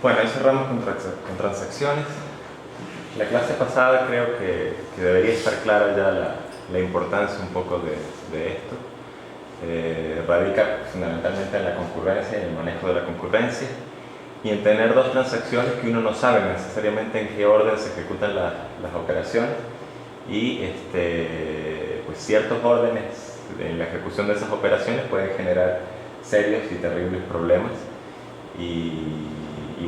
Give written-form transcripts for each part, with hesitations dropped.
Bueno, ahí cerramos con transacciones. La clase pasada creo que debería estar clara ya la importancia un poco de esto. Radica fundamentalmente en la concurrencia y en el manejo de la concurrencia y en tener dos transacciones que uno no sabe necesariamente en qué orden se ejecutan las operaciones y pues ciertos órdenes en la ejecución de esas operaciones pueden generar serios y terribles problemas y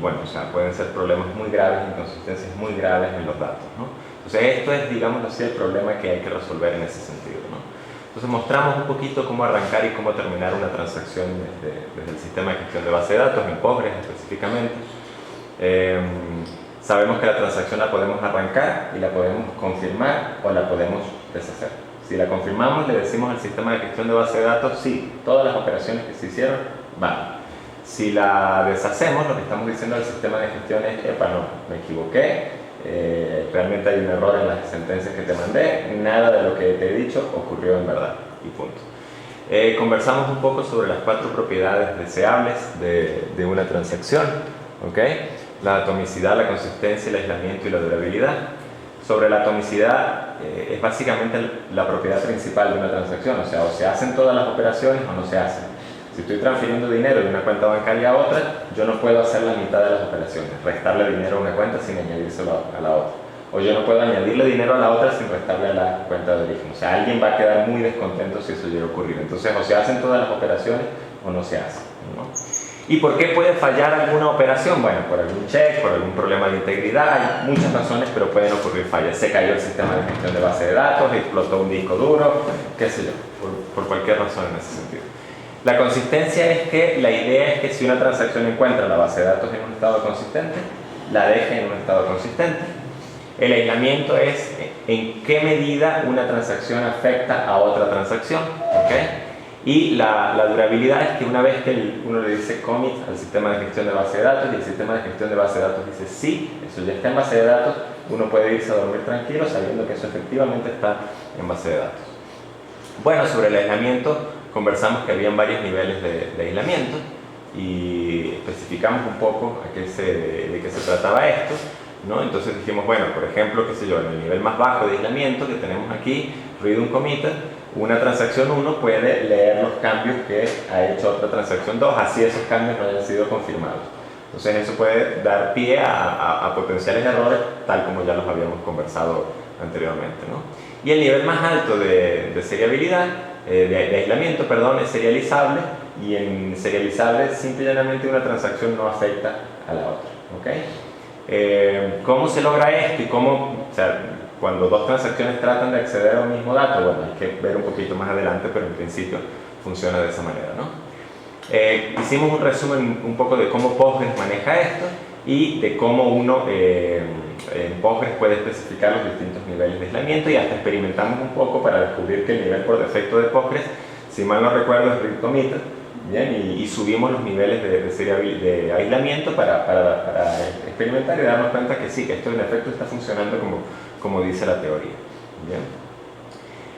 bueno, o sea, pueden ser problemas muy graves, inconsistencias muy graves en los datos, ¿no? Entonces esto es, digamos así, el problema que hay que resolver en ese sentido, ¿no? Entonces mostramos un poquito cómo arrancar y cómo terminar una transacción desde el sistema de gestión de base de datos, en Postgres específicamente. Sabemos que la transacción la podemos arrancar y la podemos confirmar o la podemos deshacer. Si la confirmamos, le decimos al sistema de gestión de base de datos, sí, todas las operaciones que se hicieron van. Si la deshacemos, lo que estamos diciendo al sistema de gestión es, epa, no, me equivoqué, realmente hay un error en las sentencias que te mandé, nada de lo que te he dicho ocurrió en verdad, y punto. Conversamos un poco sobre las 4 propiedades deseables de una transacción, ¿ok? La atomicidad, la consistencia, el aislamiento y la durabilidad. Sobre la atomicidad, es básicamente la propiedad principal de una transacción, o sea, o se hacen todas las operaciones o no se hacen. Si estoy transfiriendo dinero de una cuenta bancaria a otra, yo no puedo hacer la mitad de las operaciones, restarle dinero a una cuenta sin añadírselo a la otra. O yo no puedo añadirle dinero a la otra sin restarle a la cuenta de origen. O sea, alguien va a quedar muy descontento si eso llega a ocurrir. Entonces, o se hacen todas las operaciones o no se hacen, ¿no? ¿Y por qué puede fallar alguna operación? Bueno, por algún check, por algún problema de integridad, hay muchas razones, pero pueden ocurrir fallas. Se cayó el sistema de gestión de base de datos, explotó un disco duro, qué sé yo, por cualquier razón en ese sentido. La consistencia es que la idea es que si una transacción encuentra la base de datos en un estado consistente, la deje en un estado consistente. El aislamiento es en qué medida una transacción afecta a otra transacción, ¿okay? Y la durabilidad es que una vez que uno le dice commit al sistema de gestión de base de datos y el sistema de gestión de base de datos dice sí, eso ya está en base de datos, uno puede irse a dormir tranquilo sabiendo que eso efectivamente está en base de datos. Bueno, sobre el aislamiento conversamos que habían varios niveles de aislamiento y especificamos un poco de qué se trataba esto, ¿no? Entonces dijimos, bueno, por ejemplo, qué sé yo, en el nivel más bajo de aislamiento que tenemos aquí, read uncommitted, una transacción 1 puede leer los cambios que ha hecho otra transacción 2, así esos cambios no hayan sido confirmados. Entonces eso puede dar pie a potenciales errores, tal como ya los habíamos conversado anteriormente, ¿no? Y el nivel más alto de seriabilidad, de aislamiento, perdón, es serializable, y en serializable simple y llanamente una transacción no afecta a la otra, ¿ok? ¿Cómo se logra esto y cómo, o sea, cuando dos transacciones tratan de acceder a un mismo dato? Bueno, hay que ver un poquito más adelante, pero en principio funciona de esa manera, ¿no? Hicimos un resumen un poco de cómo Postgres maneja esto y de cómo uno en Postgres puede especificar los distintos niveles de aislamiento, y hasta experimentamos un poco para descubrir que el nivel por defecto de Postgres, si mal no recuerdo, es read committed, ¿bien? Y subimos los niveles de aislamiento para experimentar y darnos cuenta que sí, que esto en efecto está funcionando como dice la teoría, ¿bien?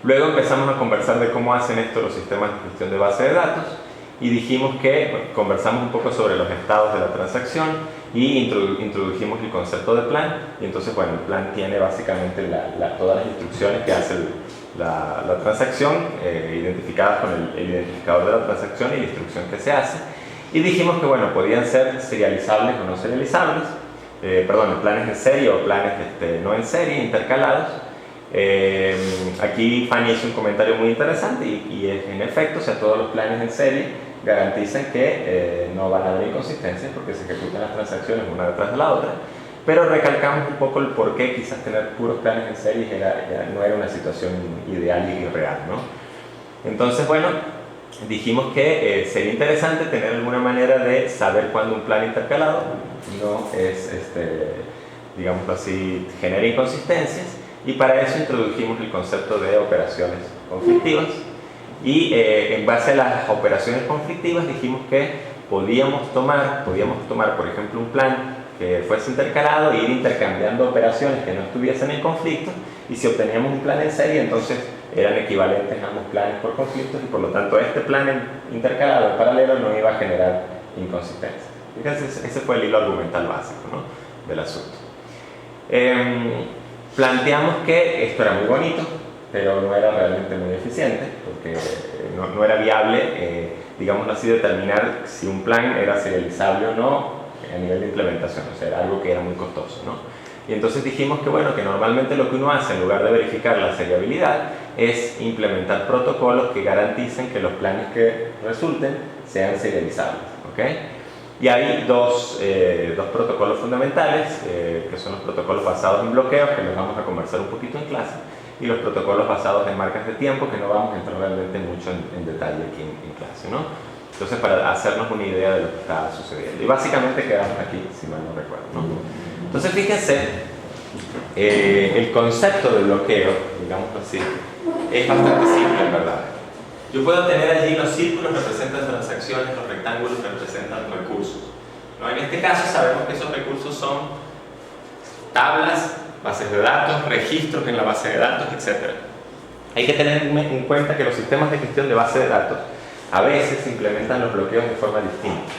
Luego empezamos a conversar de cómo hacen esto los sistemas de gestión de base de datos y dijimos que, bueno, conversamos un poco sobre los estados de la transacción y introdujimos el concepto de plan, y entonces, bueno, el plan tiene básicamente todas las instrucciones que hace la transacción, identificadas con el identificador de la transacción y la instrucción que se hace, y dijimos que, bueno, podían ser serializables o no serializables, planes en serie o planes no en serie, intercalados. Aquí Fanny hizo un comentario muy interesante y es en efecto, o sea, todos los planes en serie garantizan que no van a haber inconsistencias porque se ejecutan las transacciones una detrás de la otra, pero recalcamos un poco el por qué quizás tener puros planes en serie no era una situación ideal y real, ¿no? Entonces, bueno, dijimos que sería interesante tener alguna manera de saber cuándo un plan intercalado no es, digamos así, genera inconsistencias, y para eso introdujimos el concepto de operaciones conflictivas. Y en base a las operaciones conflictivas dijimos que podíamos tomar, por ejemplo, un plan que fuese intercalado e ir intercambiando operaciones que no estuviesen en conflicto, y si obteníamos un plan en serie, entonces eran equivalentes a ambos planes por conflictos, y por lo tanto este plan intercalado en paralelo no iba a generar inconsistencia, Fíjense, ese fue el hilo argumental básico, ¿no?, del asunto. Planteamos que esto era muy bonito, pero no era realmente muy eficiente, porque no era viable, digámoslo así, determinar si un plan era serializable o no a nivel de implementación, o sea, era algo que era muy costoso, ¿no? Y entonces dijimos que, bueno, que normalmente lo que uno hace en lugar de verificar la seriabilidad es implementar protocolos que garanticen que los planes que resulten sean serializables, ¿ok? Y hay dos protocolos fundamentales, que son los protocolos basados en bloqueos, que los vamos a conversar un poquito en clase, y los protocolos basados en marcas de tiempo, que no vamos a entrar realmente mucho en detalle aquí en clase, ¿no? Entonces, para hacernos una idea de lo que está sucediendo. Y básicamente quedamos aquí, si mal no recuerdo, ¿no? Entonces, fíjense, el concepto de bloqueo, digámoslo así, es bastante simple, en verdad. Yo puedo tener allí los círculos representan transacciones, los rectángulos representan recursos, ¿no? En este caso sabemos que esos recursos son tablas, bases de datos, registros en la base de datos, etc. Hay que tener en cuenta que los sistemas de gestión de base de datos a veces implementan los bloqueos de forma distinta.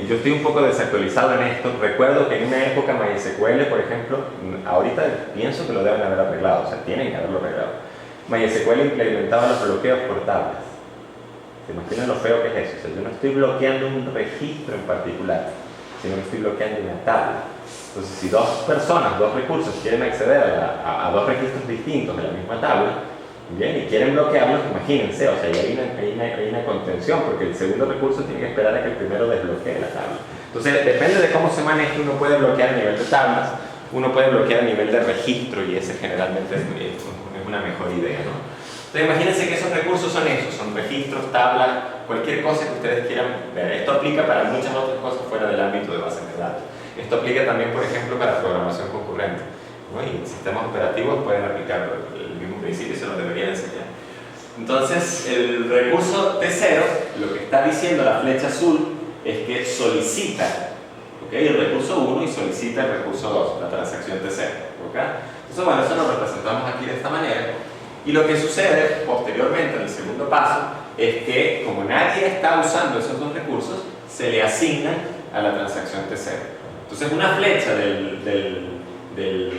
Yo estoy un poco desactualizado en esto. Recuerdo que en una época MySQL, por ejemplo, ahorita pienso que lo deben haber arreglado, o sea, tienen que haberlo arreglado. MySQL implementaba los bloqueos por tablas. ¿Se imaginan lo feo que es eso? O sea, yo no estoy bloqueando un registro en particular, sino que estoy bloqueando una tabla. Entonces, si dos personas, dos recursos quieren acceder a dos registros distintos de la misma tabla, bien, y quieren bloquearlos, imagínense, o sea, hay una contención, porque el segundo recurso tiene que esperar a que el primero desbloquee la tabla. Entonces, depende de cómo se maneje, uno puede bloquear a nivel de tablas, uno puede bloquear a nivel de registro, y ese generalmente es una mejor idea, ¿no? Entonces, imagínense que esos recursos son esos, son registros, tablas, cualquier cosa que ustedes quieran ver. Esto aplica para muchas otras cosas fuera del ámbito de bases de datos. Esto aplica también, por ejemplo, para programación concurrente, ¿no? Y en sistemas operativos pueden aplicar el mismo principio y se los deberían enseñar. Entonces, el recurso T0, lo que está diciendo la flecha azul es que solicita, ¿okay?, el recurso 1 y solicita el recurso 2, la transacción T0, ¿okay? Entonces, bueno, eso lo representamos aquí de esta manera. Y lo que sucede posteriormente, en el segundo paso, es que como nadie está usando esos dos recursos, se le asignan a la transacción T0. Entonces, una flecha de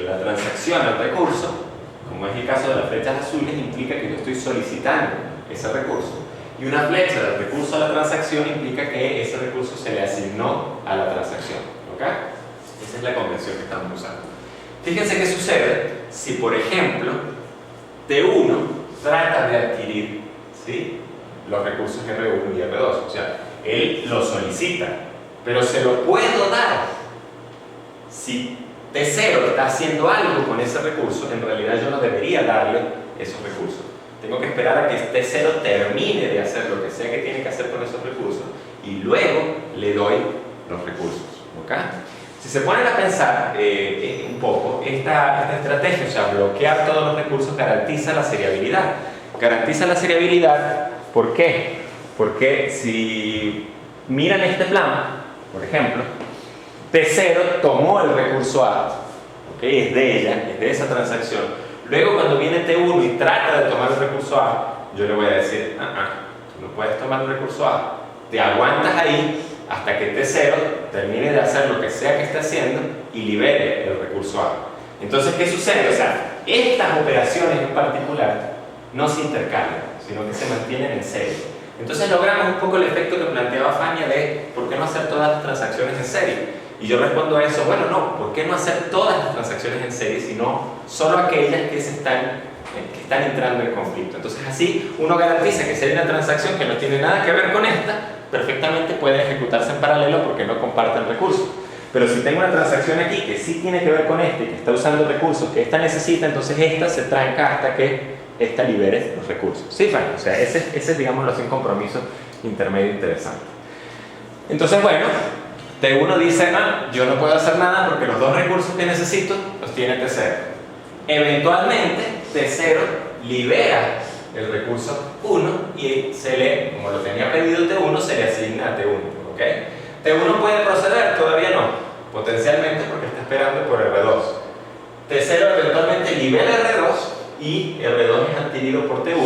la transacción al recurso, como es el caso de las flechas azules, implica que yo estoy solicitando ese recurso. Y una flecha del recurso a la transacción implica que ese recurso se le asignó a la transacción, ¿ok? Esa es la convención que estamos usando. Fíjense qué sucede si, por ejemplo, T1 trata de adquirir, ¿sí?, los recursos R1 y R2. O sea, él lo solicita, pero se lo puedo dar. Si T0 está haciendo algo con ese recurso, en realidad yo no debería darle esos recursos. Tengo que esperar a que T0 termine de hacer lo que sea que tiene que hacer con esos recursos y luego le doy los recursos, ¿ok? Si se ponen a pensar un poco, esta estrategia, o sea, bloquear todos los recursos, garantiza la seriabilidad. Garantiza la seriabilidad, ¿por qué? Porque si miran este plan, por ejemplo, T0 tomó el recurso A, ¿okay?, es de ella, es de esa transacción. Luego, cuando viene T1 y trata de tomar el recurso A, yo le voy a decir, tú no puedes tomar el recurso A, te aguantas ahí hasta que T0 termine de hacer lo que sea que esté haciendo y libere el recurso A. Entonces, ¿qué sucede? O sea, estas operaciones en particular no se intercalan, sino que se mantienen en serie. Entonces logramos un poco el efecto que planteaba Fania de ¿por qué no hacer todas las transacciones en serie? Y yo respondo a eso, bueno, no, ¿por qué no hacer todas las transacciones en serie, sino solo aquellas que están entrando en conflicto? Entonces así uno garantiza que si hay una transacción que no tiene nada que ver con esta, perfectamente puede ejecutarse en paralelo porque no comparten recursos. Pero si tengo una transacción aquí que sí tiene que ver con este, que está usando recursos que esta necesita, entonces esta se tranca hasta que esta libere los recursos. ¿Sí, Fanny? O sea, ese es, digámoslo así, un compromiso intermedio interesante. Entonces, bueno, T1 dice, yo no puedo hacer nada porque los dos recursos que necesito los tiene T0. Eventualmente, T0 libera el recurso 1 y como lo tenía pedido T1, se le asigna a T1, ¿ok? T1 puede proceder, todavía no, potencialmente porque está esperando por R2. T0 eventualmente libera R2 y R2 es adquirido por T1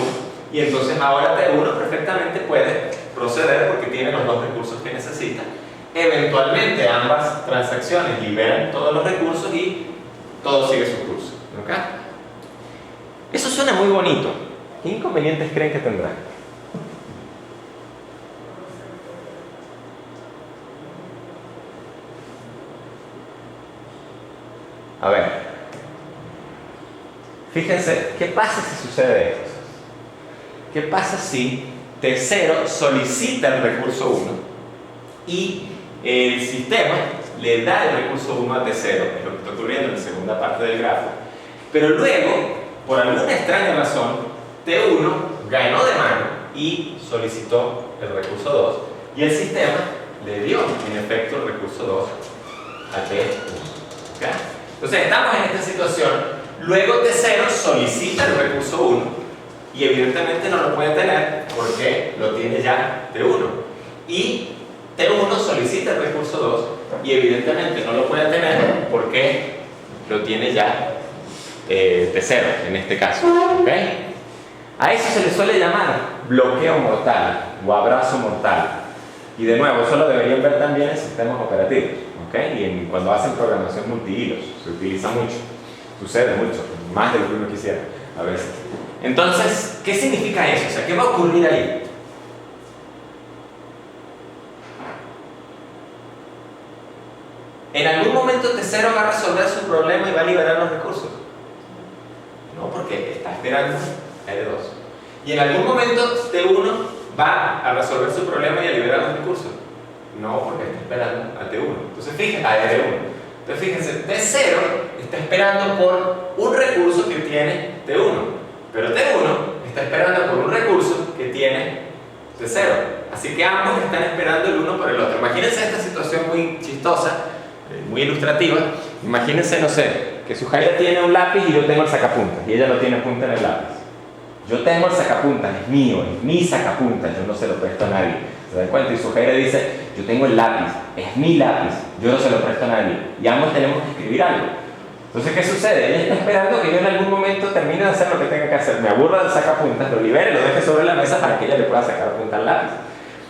y entonces ahora T1 perfectamente puede proceder porque tiene los dos recursos que necesita eventualmente ambas transacciones liberan todos los recursos y todo sigue su curso. ¿Ok? Eso suena muy bonito. ¿Qué inconvenientes creen que tendrá? A ver, fíjense, ¿qué pasa si sucede esto? ¿Qué pasa si T0 solicita el recurso 1 y el sistema le da el recurso 1 a T0, es lo que está ocurriendo en la segunda parte del grafo, pero luego, por alguna extraña razón, T1 ganó de mano y solicitó el recurso 2 y el sistema le dio en efecto el recurso 2 a T1. ¿Okay? Entonces estamos en esta situación, luego T0 solicita el recurso 1 y evidentemente no lo puede tener porque lo tiene ya T1 y T1 solicita el recurso 2 y evidentemente no lo puede tener porque lo tiene ya T0 en este caso. ¿Okay? A eso se le suele llamar bloqueo mortal o abrazo mortal. Y de nuevo, eso lo deberían ver también en sistemas operativos. ¿Okay? Y cuando hacen programación multihilos, se utiliza mucho, sucede mucho, más de lo que uno quisiera a veces. Entonces, ¿qué significa eso? O sea, ¿qué va a ocurrir ahí? En algún momento T0 va a resolver su problema y va a liberar los recursos. No, porque está esperando a L2. Y en algún momento T1 va a resolver su problema y a liberar los recursos. No, porque está esperando a T1. Entonces fíjense, a L1. Entonces fíjense, T0 está esperando por un recurso que tiene T1. Pero T1 está esperando por un recurso que tiene T0. Así que ambos están esperando el uno por el otro. Imagínense esta situación muy chistosa, muy ilustrativa. Imagínense, no sé, que Sujaira tiene un lápiz y yo tengo el sacapuntas y ella no tiene punta en el lápiz. Yo tengo el sacapuntas, es mío, es mi sacapuntas, yo no se lo presto a nadie. ¿Se dan cuenta? Y Sujaira dice, yo tengo el lápiz, es mi lápiz, yo no se lo presto a nadie. Y ambos tenemos que escribir algo. Entonces, ¿qué sucede? Ella está esperando que yo en algún momento termine de hacer lo que tenga que hacer. Me aburra del sacapuntas, lo libere, lo deje sobre la mesa para que ella le pueda sacar punta al lápiz.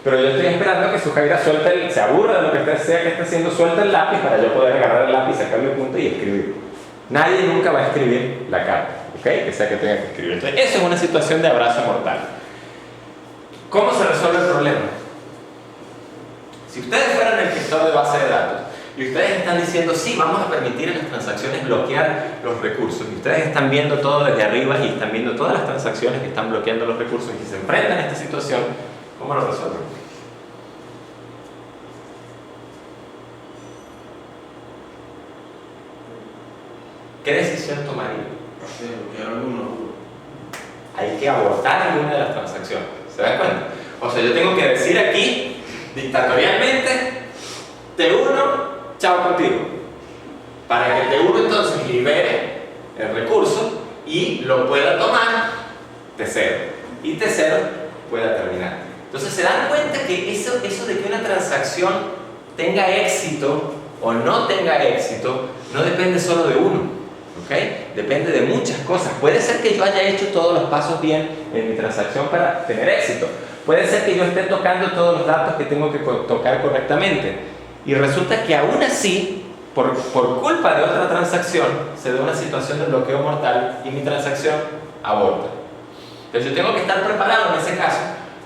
Pero yo estoy esperando que Sujaira se aburra de lo que sea que esté haciendo, suelta el lápiz para yo poder agarrar el lápiz, sacarle punta y escribir. Nadie nunca va a escribir la carta, ¿ok? Que sea que tenga que escribir. Entonces, eso es una situación de abrazo mortal. ¿Cómo se resuelve el problema? Si ustedes fueran el gestor de base de datos y ustedes están diciendo, sí, vamos a permitir en las transacciones bloquear los recursos, y ustedes están viendo todo desde arriba y están viendo todas las transacciones que están bloqueando los recursos y se enfrentan a esta situación, ¿cómo lo resuelven? ¿Qué decisión tomaría? Hay que abortar alguna de las transacciones. ¿Se dan cuenta? O sea, yo tengo que decir aquí, dictatorialmente, T1, chao contigo. Para que T1 entonces libere el recurso y lo pueda tomar T0. Y T0 pueda terminar. Entonces, ¿se dan cuenta que eso de que una transacción tenga éxito o no tenga éxito no depende solo de uno? ¿Okay? Depende de muchas cosas. Puede ser que yo haya hecho todos los pasos bien en mi transacción para tener éxito. Puede ser que yo esté tocando todos los datos que tengo que tocar correctamente. Y resulta que aún así, por culpa de otra transacción, se da una situación de bloqueo mortal y mi transacción aborta. Entonces yo tengo que estar preparado en ese caso,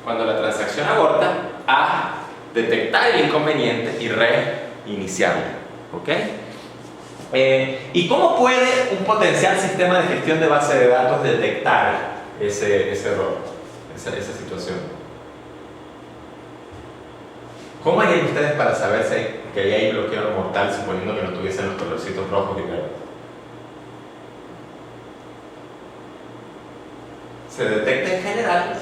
cuando la transacción aborta, a detectar el inconveniente y reiniciarla. ¿Ok? ¿Y cómo puede un potencial sistema de gestión de base de datos detectar ese error, esa situación? ¿Cómo harían ustedes para saber que ahí hay bloqueo mortal suponiendo que no tuviesen los colorcitos rojos y verdes? Se detecta en general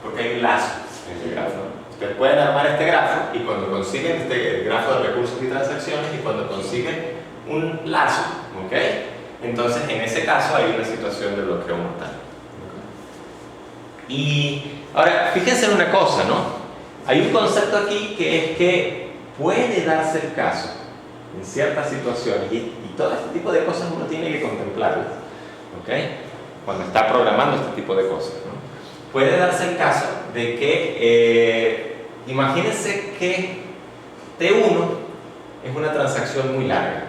porque hay un lazo en el grafo. Ustedes pueden armar este grafo y cuando consiguen este grafo de recursos y transacciones y cuando consiguen un lazo, ¿ok? Entonces en ese caso hay una situación de bloqueo mortal. ¿Okay? Y ahora, fíjense en una cosa, ¿no? Hay un concepto aquí que es que puede darse el caso en ciertas situaciones y todo este tipo de cosas uno tiene que contemplarlas, ¿ok? Cuando está programando este tipo de cosas, ¿no? Puede darse el caso de que imagínense que T1 es una transacción muy larga.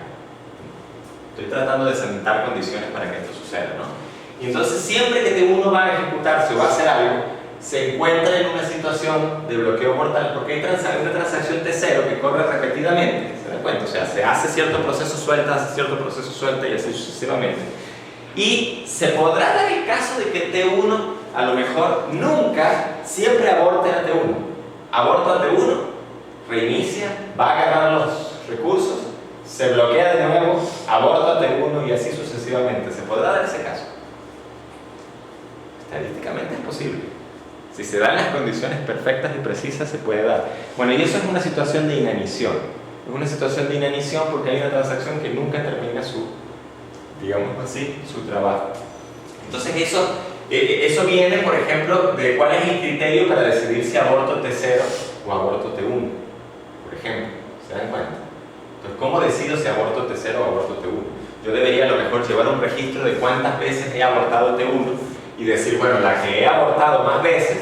Estoy tratando de sentar condiciones para que esto suceda, ¿no? Y entonces siempre que T1 va a ejecutarse o va a hacer algo, se encuentra en una situación de bloqueo mortal, porque hay una transacción T0 que corre repetidamente, ¿se dan cuenta? O sea, se hace cierto proceso suelta, hace cierto proceso suelta y así sucesivamente. Y se podrá dar el caso de que T1 a lo mejor nunca, siempre aborte a T1. Aborta a T1, reinicia, va a agarrar los recursos, se bloquea de nuevo, aborta a T1 y así sucesivamente. ¿Se podrá dar ese caso? Estadísticamente es posible. Si se dan las condiciones perfectas y precisas, se puede dar. Bueno, y eso es una situación de inanición. Es una situación de inanición porque hay una transacción que nunca termina su, digamos así, su trabajo. Entonces eso viene, por ejemplo, de cuál es el criterio para decidir si aborto T0 o aborto T1, por ejemplo. ¿Se dan cuenta? Entonces, ¿cómo decido si aborto T0 o aborto T1? Yo debería a lo mejor llevar un registro de cuántas veces he abortado T1 y decir, bueno, la que he abortado más veces,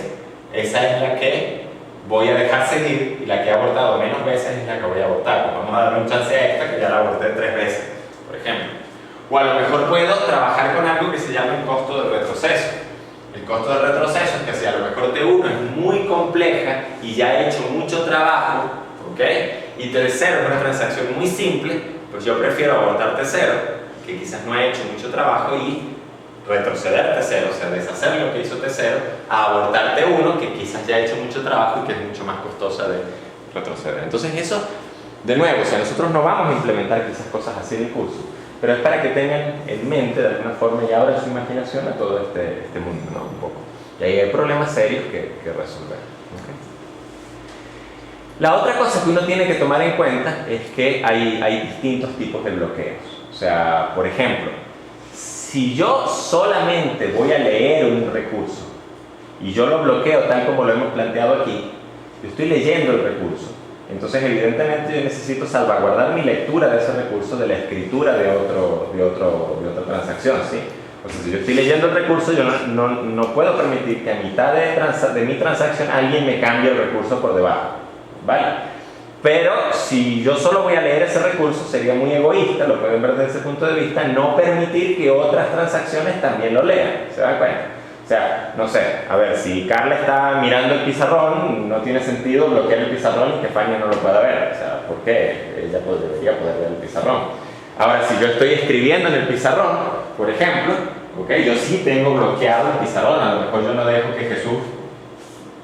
esa es la que voy a dejar seguir, y la que he abortado menos veces es la que voy a abortar. Vamos a darle un chance a esta que ya la aborté 3 veces, por ejemplo. O a lo mejor puedo trabajar con algo que se llama el costo de retroceso. El costo de retroceso es que si a lo mejor T1 es muy compleja y ya he hecho mucho trabajo, ¿ok? Y T0 es una transacción muy simple, pues yo prefiero abortar T0, que quizás no ha hecho mucho trabajo, y retroceder T0, o sea, deshacer lo que hizo T0, a abortar T1, que quizás ya ha hecho mucho trabajo y que es mucho más costosa de retroceder. Entonces eso, de nuevo, o sea, nosotros no vamos a implementar quizás cosas así en el curso, pero es para que tengan en mente de alguna forma y abran su imaginación a todo este mundo, ¿no? Un poco. Y ahí hay problemas serios que resolver. ¿Okay? La otra cosa que uno tiene que tomar en cuenta es que hay distintos tipos de bloqueos. O sea, por ejemplo, si yo solamente voy a leer un recurso y yo lo bloqueo tal como lo hemos planteado aquí, yo estoy leyendo el recurso. Entonces, evidentemente, yo necesito salvaguardar mi lectura de ese recurso de la escritura de otra transacción, ¿sí? O sea, si yo estoy leyendo el recurso, yo no puedo permitir que a mitad de mi transacción alguien me cambie el recurso por debajo, ¿vale? Pero si yo solo voy a leer ese recurso, sería muy egoísta, lo pueden ver desde ese punto de vista, no permitir que otras transacciones también lo lean, ¿se dan cuenta? O sea, no sé, a ver, si Carla está mirando el pizarrón, no tiene sentido bloquear el pizarrón y que Fania no lo pueda ver. O sea, ¿por qué? Ella debería poder ver el pizarrón. Ahora, si yo estoy escribiendo en el pizarrón, por ejemplo, ¿okay? Yo sí tengo bloqueado el pizarrón, a lo mejor yo no dejo que Jesús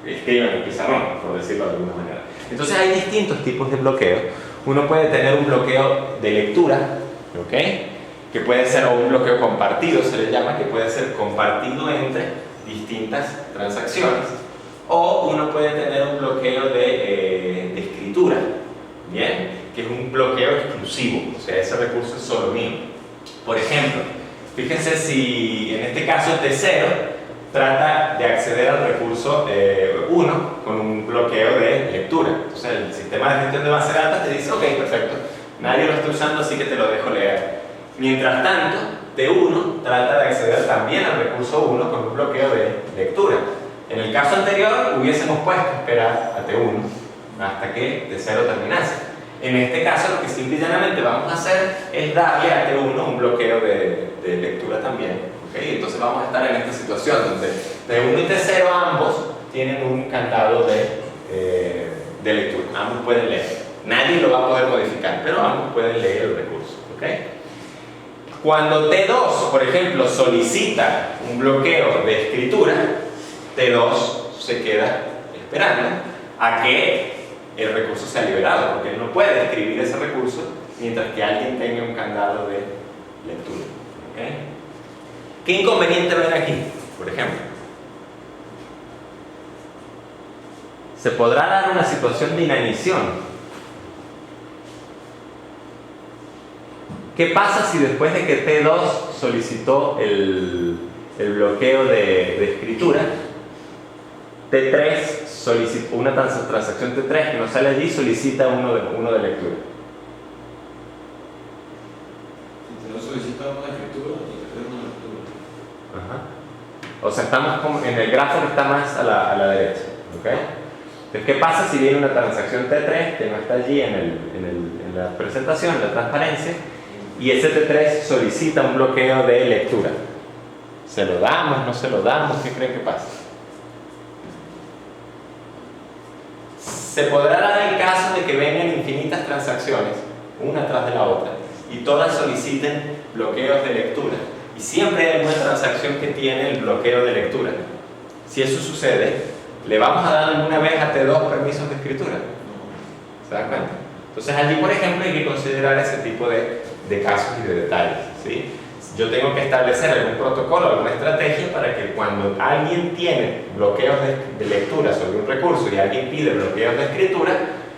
escriba en el pizarrón, por decirlo de alguna manera. Entonces hay distintos tipos de bloqueo. Uno puede tener un bloqueo de lectura, ¿ok? Que puede ser, o un bloqueo compartido, se le llama, que puede ser compartido entre distintas transacciones, o uno puede tener un bloqueo de escritura, ¿bien? Que es un bloqueo exclusivo, o sea, ese recurso es solo mío. Por ejemplo, fíjense si en este caso T0 trata de acceder al recurso 1 con un bloqueo de lectura. Entonces el sistema de gestión de base de datos te dice, ok, perfecto, nadie lo está usando, así que te lo dejo leer. Mientras tanto, T1 trata de acceder también al recurso 1 con un bloqueo de lectura. En el caso anterior hubiésemos puesto a esperar a T1 hasta que T0 terminase. En este caso lo que simple y llanamente vamos a hacer es darle a T1 un bloqueo de lectura también. ¿Okay? Entonces vamos a estar en esta situación donde T1 y T0 ambos tienen un candado de lectura. Ambos pueden leer. Nadie lo va a poder modificar, pero ambos pueden leer el recurso. ¿Okay? Cuando T2, por ejemplo, solicita un bloqueo de escritura, T2 se queda esperando a que el recurso sea liberado, porque él no puede escribir ese recurso mientras que alguien tenga un candado de lectura. ¿Okay? ¿Qué inconveniente ven aquí, por ejemplo? Se podrá dar una situación de inanición. ¿Qué pasa si después de que T2 solicitó el bloqueo de escritura, T3 solicitó una transacción T3 que no sale allí, solicita uno de lectura? Si no solicita uno de escritura, T3 una lectura. Ajá. O sea, estamos como en el grafo que está más a la derecha, ¿ok? Entonces, ¿qué pasa si viene una transacción T3 que no está allí en la presentación, en la transparencia, y ese T3 solicita un bloqueo de lectura? ¿Se lo damos, no se lo damos? ¿Qué creen que pasa? Se podrá dar el caso de que vengan infinitas transacciones, una tras de la otra, y todas soliciten bloqueos de lectura. Y siempre hay alguna transacción que tiene el bloqueo de lectura. Si eso sucede, ¿le vamos a dar alguna vez a T2 permisos de escritura? ¿Se dan cuenta? Entonces allí, por ejemplo, hay que considerar ese tipo de casos y de detalles, ¿sí? Yo tengo que establecer algún protocolo, alguna estrategia para que cuando alguien tiene bloqueos de lectura sobre un recurso y alguien pide bloqueos de escritura,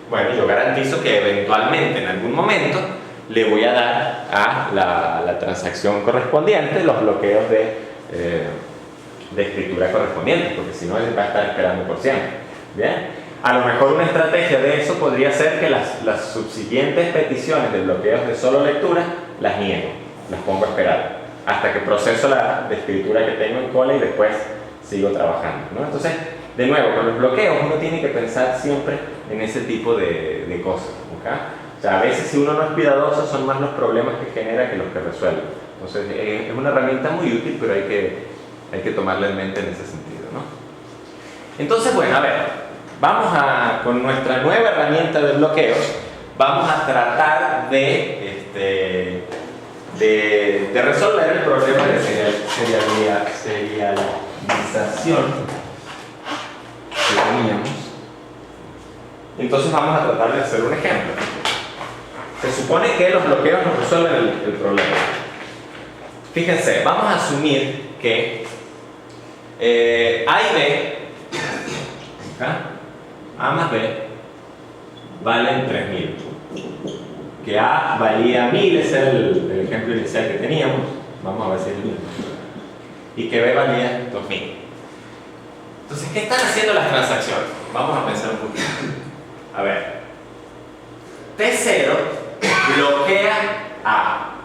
bueno, yo garantizo que eventualmente, en algún momento, le voy a dar a la transacción correspondiente los bloqueos de escritura correspondientes, porque si no, él va a estar esperando por siempre. ¿Bien? A lo mejor una estrategia de eso podría ser que las subsiguientes peticiones de bloqueos de solo lectura las niego, las pongo a esperar, hasta que proceso la de escritura que tengo en cola y después sigo trabajando, ¿no? Entonces, de nuevo, con los bloqueos uno tiene que pensar siempre en ese tipo de cosas, ¿okay? O sea, a veces si uno no es cuidadoso son más los problemas que genera que los que resuelve. Entonces, es una herramienta muy útil, pero hay que tomarla en mente en ese sentido, ¿no? Entonces, bueno, a ver. Con nuestra nueva herramienta de bloqueos, vamos a tratar de resolver el problema de serialización que teníamos. Entonces vamos a tratar de hacer un ejemplo. Se supone que los bloqueos nos resuelven el problema. Fíjense, vamos a asumir que A y B, ¿okay? A más B valen 3000, que A valía 1000, ese era el ejemplo inicial que teníamos, vamos a ver si es el mismo, y que B valía 2000. Entonces, ¿qué están haciendo las transacciones? Vamos a pensar un poquito. A ver, T0 bloquea A,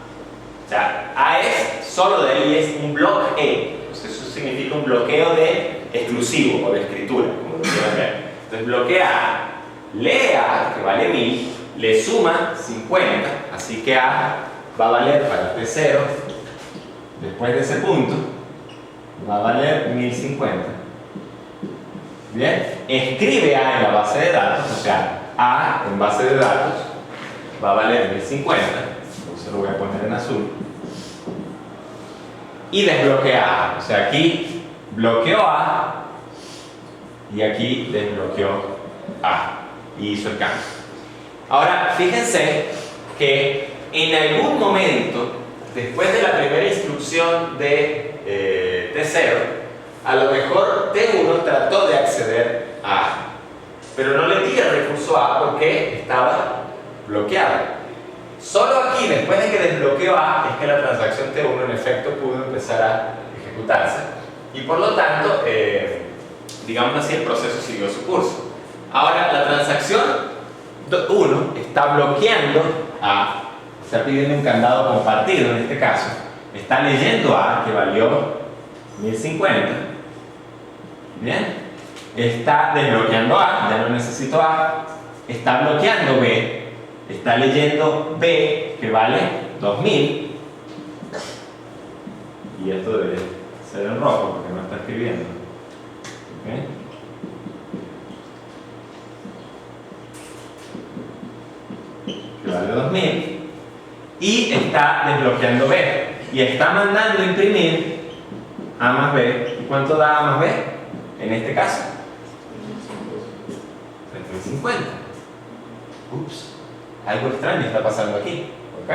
o sea, A es solo de él y es un bloque E, entonces eso significa un bloqueo de exclusivo o de escritura, como lo quieran ver. Entonces bloquea A, lee A, que vale 1000, le suma 50, así que A va a valer para T0, después de ese punto, va a valer 1050. Bien, escribe A en la base de datos, o sea, A en base de datos va a valer 1050, entonces lo voy a poner en azul, y desbloquea A, o sea, aquí bloqueó A, y aquí desbloqueó A y hizo el cambio. Ahora, fíjense que en algún momento, después de la primera instrucción de T0, a lo mejor T1 trató de acceder a A, pero no le di el recurso A porque estaba bloqueado. Solo aquí, después de que desbloqueó A, es que la transacción T1 en efecto pudo empezar a ejecutarse, y por lo tanto, digamos así, el proceso siguió su curso. Ahora, la transacción 1 está bloqueando A, está pidiendo un candado compartido en este caso, está leyendo A, que valió 1050, bien, está desbloqueando A, ya no necesito A, está bloqueando B, está leyendo B, que vale 2000, y esto debe ser en rojo porque no está escribiendo. ¿Okay? Que vale 2000, y está desbloqueando B y está mandando a imprimir A más B. ¿Y cuánto da A más B en este caso? 350. Ups, algo extraño está pasando aquí, ¿ok?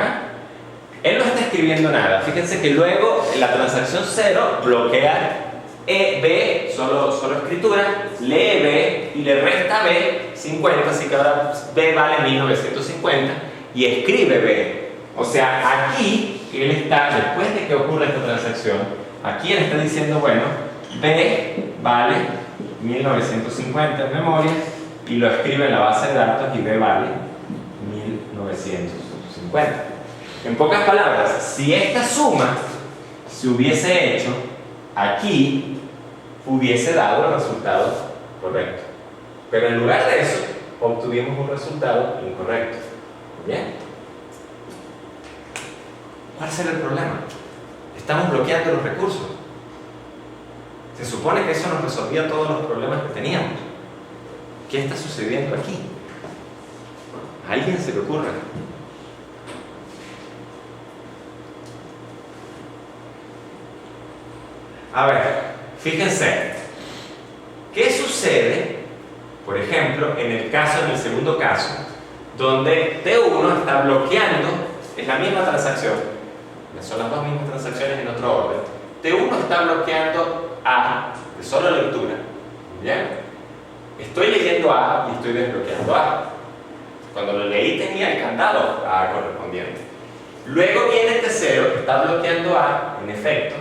Él no está escribiendo nada. Fíjense que luego la transacción 0 bloquea B, solo escritura, lee B y le resta B 50, así que ahora B vale 1950 y escribe B. O sea, aquí él está, después de que ocurre esta transacción, aquí él está diciendo, bueno, B vale 1950 en memoria y lo escribe en la base de datos y B vale 1950. En pocas palabras, si esta suma se hubiese hecho aquí, hubiese dado el resultado correcto. Pero en lugar de eso, obtuvimos un resultado incorrecto. ¿Bien? ¿Cuál será el problema? Estamos bloqueando los recursos. Se supone que eso nos resolvía todos los problemas que teníamos. ¿Qué está sucediendo aquí? ¿A alguien se le ocurre? A ver, fíjense. ¿Qué sucede, por ejemplo, en el segundo caso, donde T1 está bloqueando, es la misma transacción, son las dos mismas transacciones en otro orden. T1 está bloqueando A de solo lectura. ¿Bien? Estoy leyendo A y estoy desbloqueando A. Cuando lo leí tenía el candado A correspondiente. Luego viene T0 que está bloqueando A, en efecto.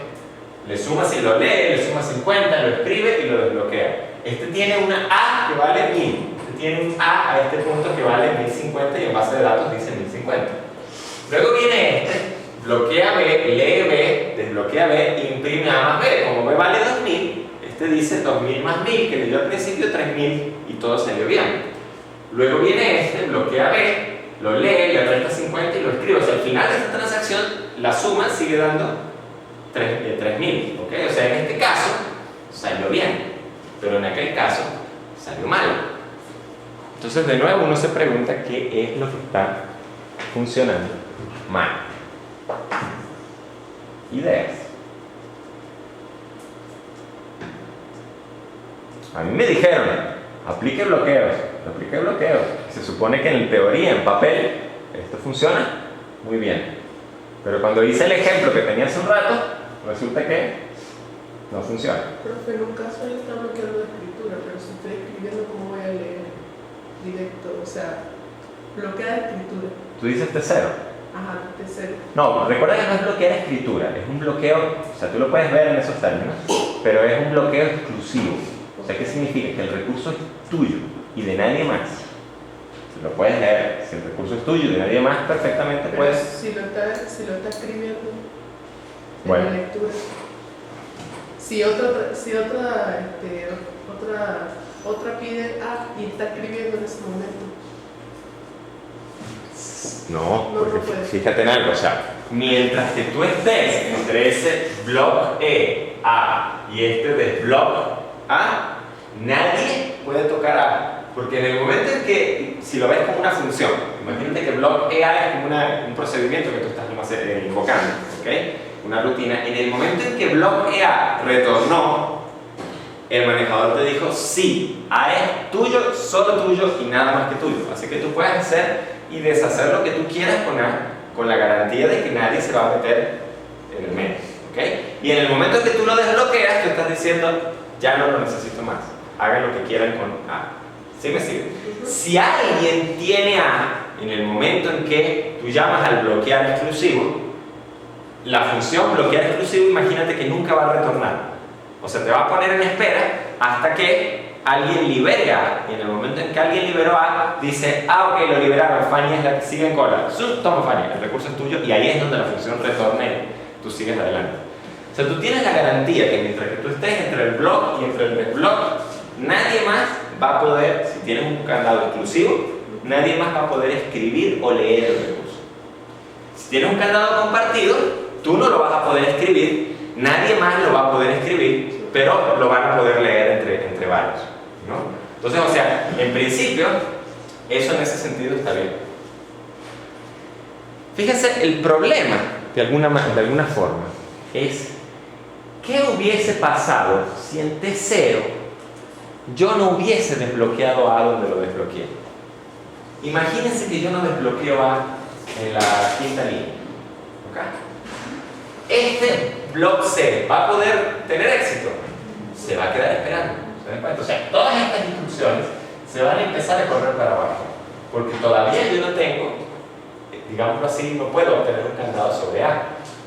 Le suma si lo lee, le suma 50, lo escribe y lo desbloquea. Este tiene una A que vale 1000. Este tiene un A a este punto que vale 1050 y en base de datos dice 1050. Luego viene este, bloquea B, lee B, desbloquea B e imprime A más B. Como B vale 2000, este dice 2000 más 1000, que le dio al principio 3000 y todo salió bien. Luego viene este, bloquea B, lo lee, le resta 50 y lo escribe. O sea, al final de esta transacción, la suma sigue dando 3000, ¿ok? O sea, en este caso salió bien, pero en aquel caso salió mal. Entonces, de nuevo, uno se pregunta qué es lo que está funcionando mal. Ideas. A mí me dijeron, aplique bloqueos. Se supone que en teoría, en papel, esto funciona muy bien. Pero cuando hice el ejemplo que tenía hace un rato, resulta que no funciona. Profe, en un caso él está bloqueando la escritura, pero si estoy escribiendo, ¿cómo voy a leer directo? O sea, bloquea la escritura. ¿Tú dices T0? Ajá, T0. No, recuerda que no es bloquear escritura, es un bloqueo, o sea, tú lo puedes ver en esos términos, pero es un bloqueo exclusivo. O sea, ¿qué significa? Que el recurso es tuyo y de nadie más. Lo puedes leer, si el recurso es tuyo y de nadie más, perfectamente Pero puedes. si lo está escribiendo en Bueno. la lectura. Si otra pide A y está escribiendo en ese momento. No, No, porque no puede. fíjate en algo, o sea, mientras que tú estés entre ese block E, A y este desblock A, nadie puede tocar A. Porque en el momento en que, si lo ves como una función, imagínate que block EA es como un procedimiento que tú estás invocando, ¿ok? Una rutina. En el momento en que block EA retornó, el manejador te dijo, sí, A es tuyo, solo tuyo y nada más que tuyo. Así que tú puedes hacer y deshacer lo que tú quieras con A, con la garantía de que nadie se va a meter en el medio, ¿ok? Y en el momento en que tú lo desbloqueas, tú estás diciendo, ya no lo necesito más. Hagan lo que quieran con A. ¿Sí me sigue? Si alguien tiene A en el momento en que tú llamas al bloquear exclusivo, la función bloquear exclusivo, imagínate que nunca va a retornar. O sea, te va a poner en espera hasta que alguien libere A. Y en el momento en que alguien liberó A, dice, ok, lo liberaron, Fanny es la que sigue en cola. Toma Fanny, el recurso es tuyo y ahí es donde la función retorna y tú sigues adelante. O sea, tú tienes la garantía que mientras que tú estés entre el block y entre el desblock, nadie más va a poder, si tienes un candado exclusivo, nadie más va a poder escribir o leer el recurso. Si tienes un candado compartido, tú no lo vas a poder escribir, nadie más lo va a poder escribir, pero lo van a poder leer entre varios, ¿no? Entonces, o sea, en principio, eso en ese sentido está bien. Fíjense, el problema, de alguna forma, es ¿qué hubiese pasado si en T0 yo no hubiese desbloqueado A donde lo desbloqueé? Imagínense que yo no desbloqueo A en la quinta línea. ¿Okay? Este block C va a poder tener éxito. Se va a quedar esperando. ¿Se dan cuenta? O sea, todas estas instrucciones se van a empezar a correr para abajo. Porque todavía yo no tengo, digámoslo así, no puedo obtener un candado sobre A.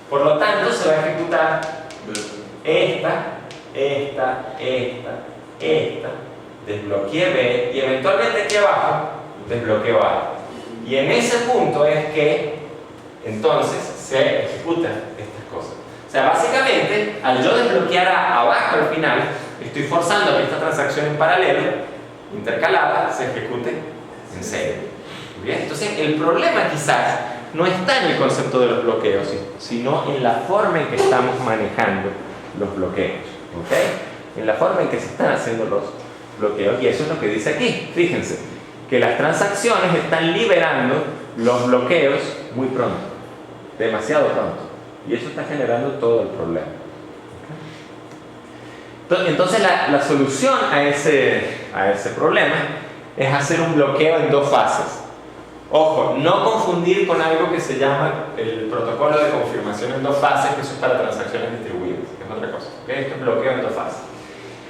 Por lo tanto, se va a ejecutar esta, desbloqueé B y eventualmente aquí abajo desbloqueo A. Y en ese punto es que entonces se ejecutan estas cosas. O sea, básicamente, al yo desbloquear A abajo al final, estoy forzando que esta transacción en paralelo intercalada se ejecute en serie. ¿Bien? Entonces el problema quizás no está en el concepto de los bloqueos, sino en la forma en que estamos manejando los bloqueos. ¿Ok? En la forma en que se están haciendo los bloqueos, y eso es lo que dice aquí. Fíjense que las transacciones están liberando los bloqueos muy pronto, demasiado pronto, y eso está generando todo el problema. Entonces la solución a ese problema es hacer un bloqueo en dos fases. Ojo, no confundir con algo que se llama el protocolo de confirmación en dos fases, que eso es para transacciones distribuidas, que es otra cosa. ¿Okay? Esto es bloqueo en dos fases.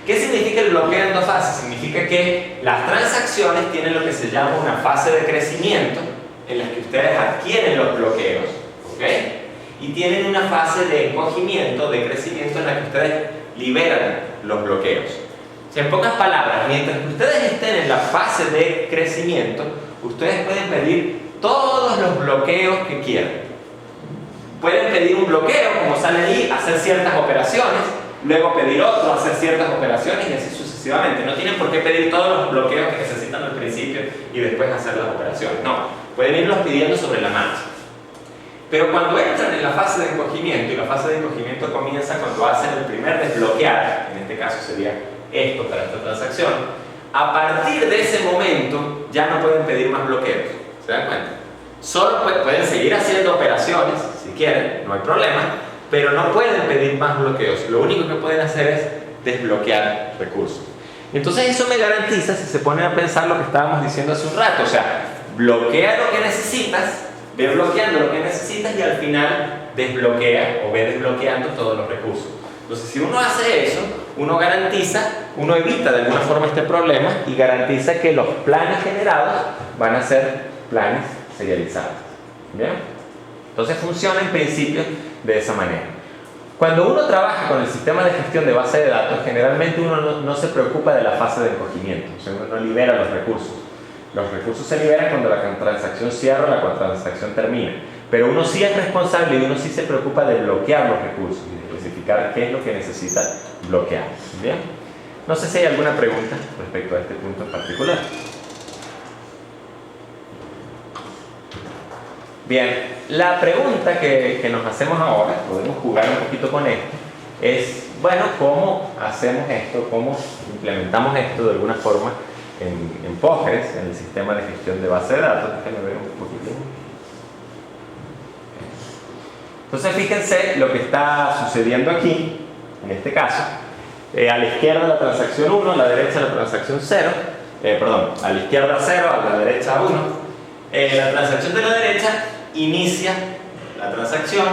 ¿Qué significa el bloqueo en dos fases? Significa que las transacciones tienen lo que se llama una fase de crecimiento, en la que ustedes adquieren los bloqueos, ¿ok? Y tienen una fase de encogimiento, de crecimiento, en la que ustedes liberan los bloqueos. O sea, en pocas palabras, mientras que ustedes estén en la fase de crecimiento, ustedes pueden pedir todos los bloqueos que quieran. Pueden pedir un bloqueo, como sale ahí, hacer ciertas operaciones, luego pedir otro, hacer ciertas operaciones y así sucesivamente. No tienen por qué pedir todos los bloqueos que necesitan al principio y después hacer las operaciones. No, pueden irlos pidiendo sobre la marcha. Pero cuando entran en la fase de encogimiento, y la fase de encogimiento comienza cuando hacen el primer desbloquear, en este caso sería esto para esta transacción, a partir de ese momento ya no pueden pedir más bloqueos. ¿Se dan cuenta? Solo pueden seguir haciendo operaciones, si quieren, no hay problema, pero no pueden pedir más bloqueos. Lo único que pueden hacer es desbloquear recursos. Entonces eso me garantiza, si se ponen a pensar lo que estábamos diciendo hace un rato, o sea, bloquea lo que necesitas, ve bloqueando lo que necesitas y al final desbloquea o ve desbloqueando todos los recursos. Entonces si uno hace eso, uno evita de alguna forma este problema y garantiza que los planes generados van a ser planes serializados. ¿Bien? Entonces funciona en principio de esa manera. Cuando uno trabaja con el sistema de gestión de base de datos, generalmente uno no se preocupa de la fase de encogimiento, o sea, uno no libera los recursos. Los recursos se liberan cuando la transacción cierra o la transacción termina. Pero uno sí es responsable y uno sí se preocupa de bloquear los recursos y de especificar qué es lo que necesita bloquear. ¿Bien? No sé si hay alguna pregunta respecto a este punto en particular. Bien, la pregunta que nos hacemos ahora, podemos jugar un poquito con esto, es, bueno, ¿cómo hacemos esto? ¿Cómo implementamos esto de alguna forma en Postgres, en el sistema de gestión de base de datos? Déjenme ver un poquito. Entonces fíjense lo que está sucediendo aquí, en este caso. A la izquierda la transacción 1, a la derecha la transacción 0, a la izquierda 0, a la derecha 1. La transacción de la derecha inicia la transacción,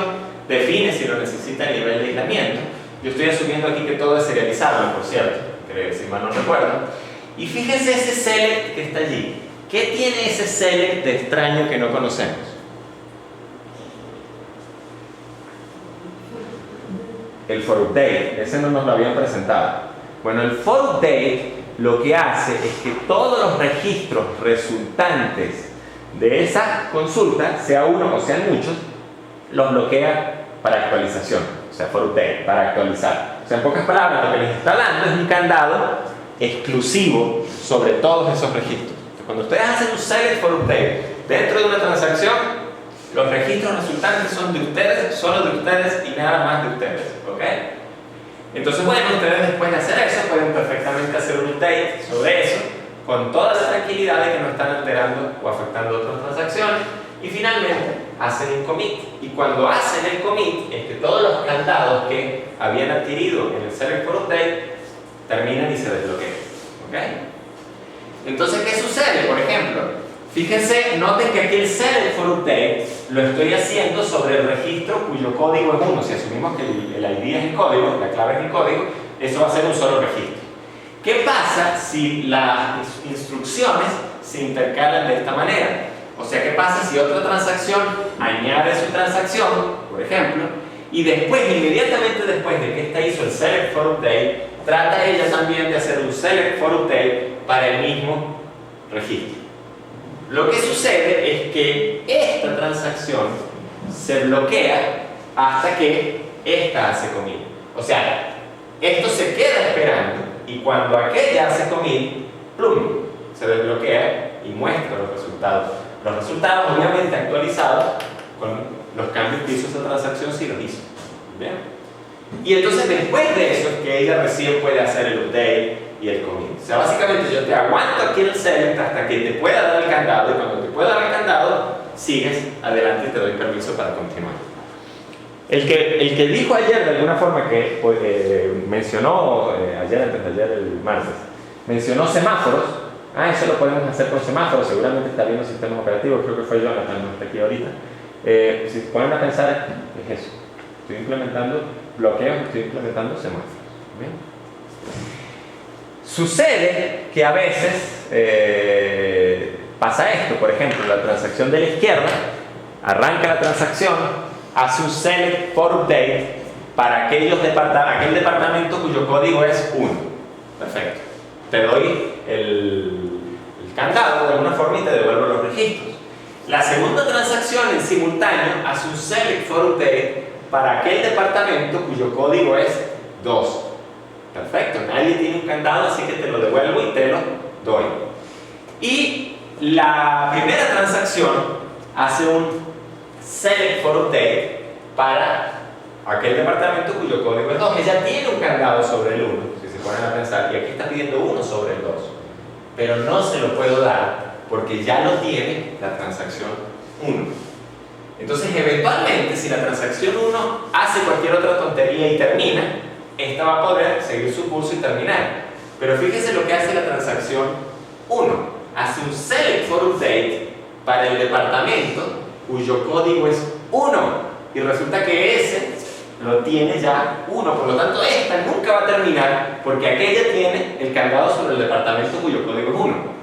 define si lo necesita a nivel de aislamiento. Yo estoy asumiendo aquí que todo es serializable, por cierto, si mal no recuerdo. Y fíjense ese select que está allí. ¿Qué tiene ese select de extraño que no conocemos? El forUpdate, ese no nos lo habían presentado. Bueno, el forUpdate lo que hace es que todos los registros resultantes de esa consulta, sea uno o sean muchos, los bloquea para actualización, o sea, forUpdate, para actualizar. O sea, en pocas palabras, lo que les está dando es un candado exclusivo sobre todos esos registros. Entonces, cuando ustedes hacen un select forUpdate dentro de una transacción, los registros resultantes son de ustedes, solo de ustedes y nada más de ustedes, ¿ok? Entonces, bueno, ustedes después de hacer eso pueden perfectamente hacer un update sobre eso con toda la tranquilidad de que no están alterando o afectando otras transacciones y finalmente hacen un commit. Y cuando hacen el commit es que todos los candados que habían adquirido en el select forUpdate terminan y se desbloquean, ¿ok? Entonces, ¿qué sucede? Por ejemplo, fíjense, noten que aquí el select forUpdate lo estoy haciendo sobre el registro cuyo código es 1. Si asumimos que el ID es el código, la clave es el código, eso va a ser un solo registro. ¿Qué pasa si las instrucciones se intercalan de esta manera? O sea, ¿qué pasa si otra transacción añade su transacción, por ejemplo, y después, inmediatamente después de que esta hizo el select forUpdate, trata ella también de hacer un select forUpdate para el mismo registro? Lo que sucede es que esta transacción se bloquea hasta que esta hace commit. O sea, esto se queda esperando y cuando aquella hace commit, ¡plum!, se desbloquea y muestra los resultados. Los resultados obviamente actualizados con los cambios que hizo esa transacción si los hizo. ¿Bien? Y entonces después de eso es que ella recién puede hacer el update y el commit. O sea, básicamente yo te aguanto aquí en el select hasta que te pueda dar el candado, y cuando te pueda dar el candado, sigues adelante y te doy permiso para continuar. El que dijo ayer de alguna forma que mencionó, ayer, antes de ayer, el martes, mencionó semáforos. Eso lo podemos hacer con semáforos, seguramente está viendo sistemas operativos, creo que fue Jonathan, no está aquí ahorita. Si se ponen a pensar, es eso. Estoy implementando bloqueos, estoy implementando semáforos. ¿Bien? Sucede que a veces pasa esto, por ejemplo, la transacción de la izquierda, arranca la transacción, hace un select for update para aquel departamento cuyo código es 1. Perfecto. Te doy el candado de alguna forma y te devuelvo los registros. La segunda transacción en simultáneo hace un select for update para aquel departamento cuyo código es 2. Perfecto, nadie tiene un candado, así que te lo devuelvo y te lo doy. Y la primera transacción hace un select for update para aquel departamento cuyo código es 2. Ella tiene un candado sobre el 1, si se ponen a pensar, y aquí está pidiendo 1 sobre el 2. Pero no se lo puedo dar porque ya lo tiene la transacción 1. Entonces, eventualmente, si la transacción 1 hace cualquier otra tontería y termina, esta va a poder seguir su curso y terminar. Pero fíjese lo que hace la transacción 1. Hace un select for update para el departamento cuyo código es 1. Y resulta que ese lo tiene ya 1. Por lo tanto, esta nunca va a terminar porque aquella tiene el candado sobre el departamento cuyo código es 1.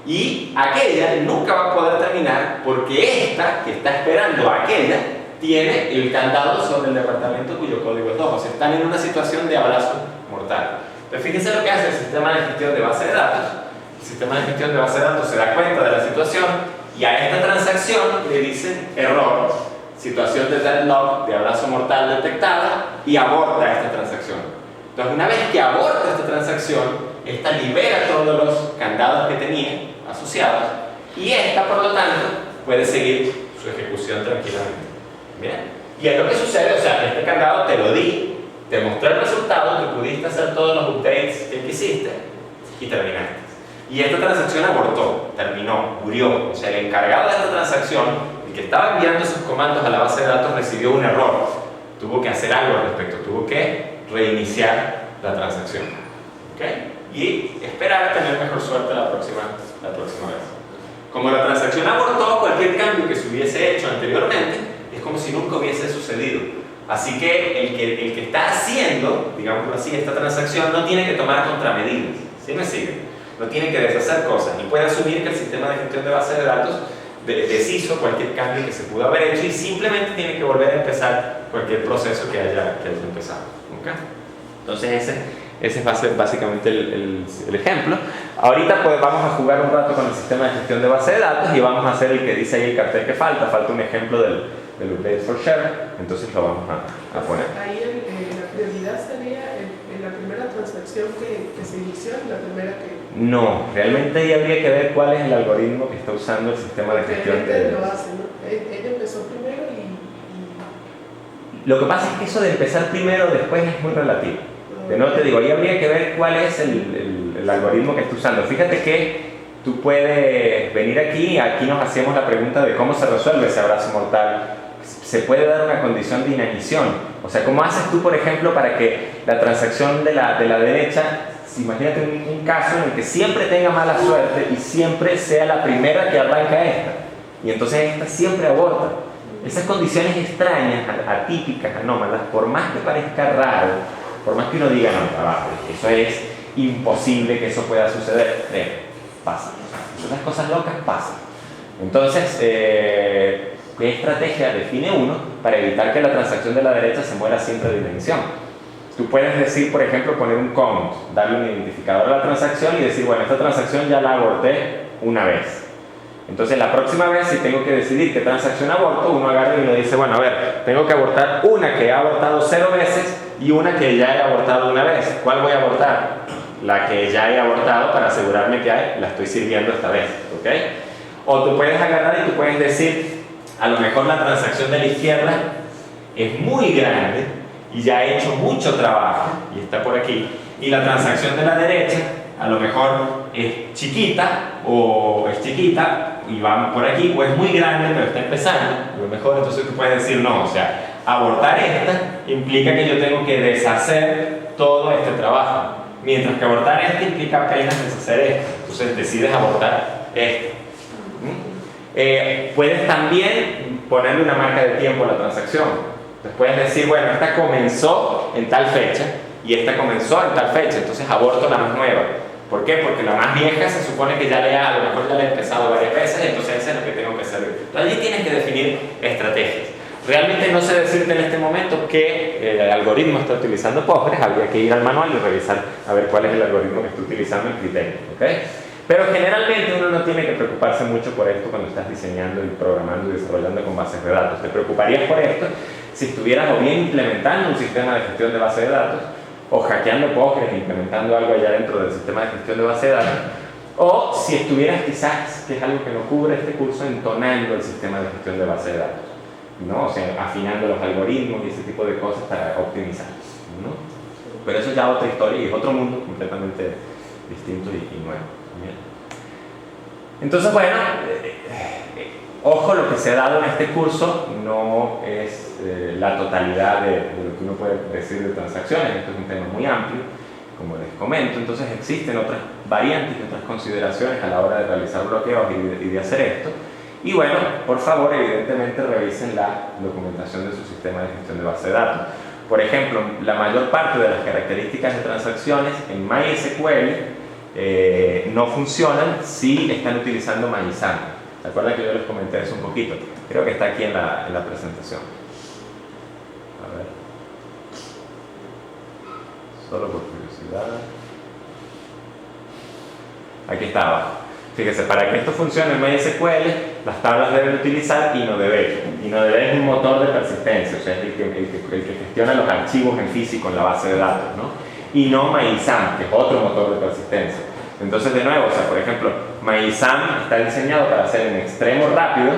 Y aquella nunca va a poder terminar porque esta, que está esperando a aquella, tiene el candado sobre el departamento cuyo código es 2. O sea, están en una situación de abrazo mortal. Entonces, fíjense lo que hace el sistema de gestión de base de datos. El sistema de gestión de base de datos se da cuenta de la situación y a esta transacción le dice error, situación de deadlock, de abrazo mortal detectada, y aborta esta transacción. Entonces, una vez que aborta esta transacción, esta libera todos los candados que tenía asociados y esta, por lo tanto, puede seguir su ejecución tranquilamente. ¿Bien? Y es lo que sucede, o sea, este candado te lo di, te mostré el resultado, tú pudiste hacer todos los updates que quisiste y terminaste. Y esta transacción abortó, terminó, murió. O sea, el encargado de esta transacción, el que estaba enviando esos comandos a la base de datos, recibió un error. Tuvo que hacer algo al respecto, tuvo que reiniciar la transacción. ¿Ok? Y esperar a tener mejor suerte la próxima vez. Como la transacción abortó, cualquier cambio que se hubiese hecho anteriormente es como si nunca hubiese sucedido. Así que el que está haciendo, digámoslo así, esta transacción no tiene que tomar contramedidas. ¿Sí me siguen? No tiene que deshacer cosas y puede asumir que el sistema de gestión de base de datos deshizo cualquier cambio que se pudo haber hecho y simplemente tiene que volver a empezar cualquier proceso que haya empezado. ¿Okay? Entonces ese va a ser básicamente el ejemplo. Ahorita pues vamos a jugar un rato con el sistema de gestión de base de datos y vamos a hacer el que dice ahí el cartel que falta un ejemplo del update for share, entonces lo vamos a poner. Ahí la prioridad sería en la primera transacción que se inició, la primera que... No, realmente ahí habría que ver cuál es el algoritmo que está usando el sistema de gestión de... lo hace, ¿no? Ella empezó primero y... Lo que pasa es que eso de empezar primero o después es muy relativo. De nuevo te digo, ahí habría que ver cuál es el algoritmo que está usando. Fíjate que tú puedes venir aquí nos hacemos la pregunta de cómo se resuelve ese abrazo mortal. Se puede dar una condición de inanición. O sea, ¿cómo haces tú, por ejemplo, para que la transacción de la derecha, imagínate un caso en el que siempre tenga mala suerte y siempre sea la primera que arranca esta? Y entonces esta siempre aborta. Esas condiciones extrañas, atípicas, anómalas, por más que parezca raro, por más que uno diga, no, eso es imposible que eso pueda suceder, pasa. Esas cosas locas pasan. Entonces, ¿qué estrategia define uno para evitar que la transacción de la derecha se muera siempre de inanición? Tú puedes decir, por ejemplo, poner un count, darle un identificador a la transacción y decir, bueno, esta transacción ya la aborté una vez. Entonces, la próxima vez, si tengo que decidir qué transacción aborto, uno agarra y uno dice, bueno, a ver, tengo que abortar una que he abortado 0 veces y una que ya he abortado una vez. ¿Cuál voy a abortar? la que ya he abortado para asegurarme que la estoy sirviendo esta vez, ¿ok? O tú puedes agarrar y tú puedes decir, a lo mejor la transacción de la izquierda es muy grande y ya ha hecho mucho trabajo y está por aquí, y la transacción de la derecha a lo mejor es chiquita y va por aquí, o es muy grande pero está empezando, a lo mejor. Entonces tú puedes decir no, o sea, abortar esta implica que yo tengo que deshacer todo este trabajo, mientras que abortar esta implica apenas deshacer esto. Entonces decides abortar este. Puedes también ponerle una marca de tiempo a la transacción. Entonces puedes decir, bueno, esta comenzó en tal fecha y esta comenzó en tal fecha, entonces aborto la más nueva. ¿Por qué? Porque la más vieja se supone que a lo mejor ya la he empezado varias veces, entonces eso es lo que tengo que hacer. Entonces allí tienes que definir estrategias. Realmente no sé decirte en este momento qué algoritmo está utilizando Postgres, habría que ir al manual y revisar a ver cuál es el algoritmo que está utilizando el criterio, ¿ok? Pero generalmente uno no tiene que preocuparse mucho por esto cuando estás diseñando y programando y desarrollando con bases de datos. Te preocuparías por esto si estuvieras o bien implementando un sistema de gestión de base de datos, o hackeando Postgres e implementando algo allá dentro del sistema de gestión de base de datos, o si estuvieras quizás, que es algo que no cubre este curso, entonando el sistema de gestión de base de datos, ¿no? O sea, afinando los algoritmos y ese tipo de cosas para optimizarlos, ¿no? Pero eso es ya otra historia y es otro mundo completamente distinto y nuevo. ¿Bien? Entonces, bueno, ojo, lo que se ha dado en este curso no es la totalidad de lo que uno puede decir de transacciones. Esto es un tema muy amplio, como les comento. Entonces existen otras variantes y otras consideraciones a la hora de realizar bloqueos y de hacer esto. Y bueno, por favor, evidentemente revisen la documentación de su sistema de gestión de base de datos. Por ejemplo, la mayor parte de las características de transacciones en MySQL no funcionan si están utilizando MySAM. ¿Se acuerdan que yo les comenté eso un poquito? Creo que está aquí en la presentación. A ver. Solo por curiosidad. Aquí estaba. Fíjese, para que esto funcione en MySQL, las tablas deben utilizar InnoDB. InnoDB es un motor de persistencia, o sea, es el que gestiona los archivos en físico en la base de datos, ¿no? Y no MySAM, que es otro motor de persistencia. Entonces, de nuevo, o sea, por ejemplo, MySAM está diseñado para ser en extremo rápido,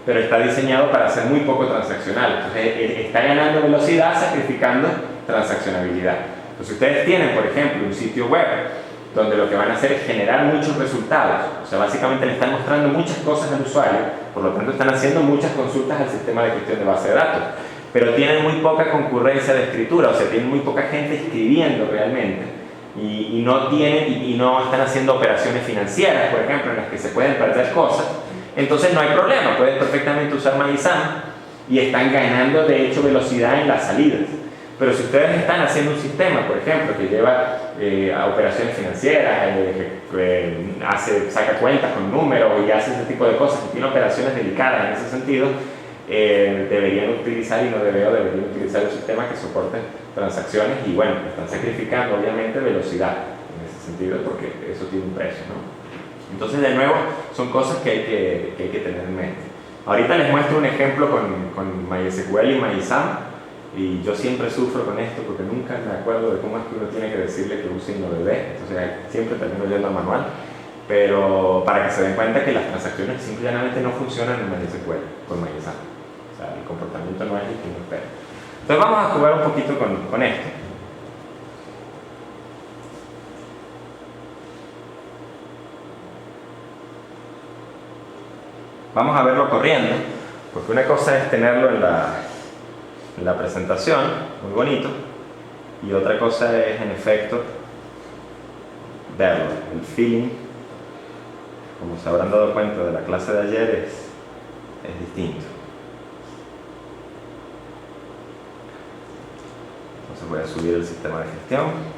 pero está diseñado para ser muy poco transaccional. Entonces, está ganando velocidad sacrificando transaccionabilidad. Entonces, ustedes tienen, por ejemplo, un sitio web donde lo que van a hacer es generar muchos resultados. O sea, básicamente le están mostrando muchas cosas al usuario, por lo tanto están haciendo muchas consultas al sistema de gestión de base de datos, pero tienen muy poca concurrencia de escritura, o sea, tienen muy poca gente escribiendo realmente, y no están haciendo operaciones financieras, por ejemplo, en las que se pueden perder cosas. Entonces no hay problema, pueden perfectamente usar MySAM y están ganando de hecho velocidad en las salidas. Pero si ustedes están haciendo un sistema, por ejemplo, que lleva a operaciones financieras, saca cuentas con números y hace ese tipo de cosas, que tiene operaciones delicadas en ese sentido, deberían utilizar deberían utilizar un sistema que soporte transacciones y bueno, están sacrificando obviamente velocidad en ese sentido porque eso tiene un precio, ¿no? Entonces, de nuevo, son cosas que hay que tener en mente. Ahorita les muestro un ejemplo con MySQL y MySAM. Y yo siempre sufro con esto porque nunca me acuerdo de cómo es que uno tiene que decirle que use InnoDB, entonces siempre termino yendo al manual, pero para que se den cuenta que las transacciones simplemente no funcionan en MySQL con MySAM. O sea, el comportamiento no es el que uno espera. Entonces vamos a jugar un poquito con esto. Vamos a verlo corriendo, porque una cosa es tenerlo en la presentación, muy bonito, y otra cosa es en efecto verlo, el feeling, como se habrán dado cuenta de la clase de ayer, es distinto. Entonces voy a subir el sistema de gestión.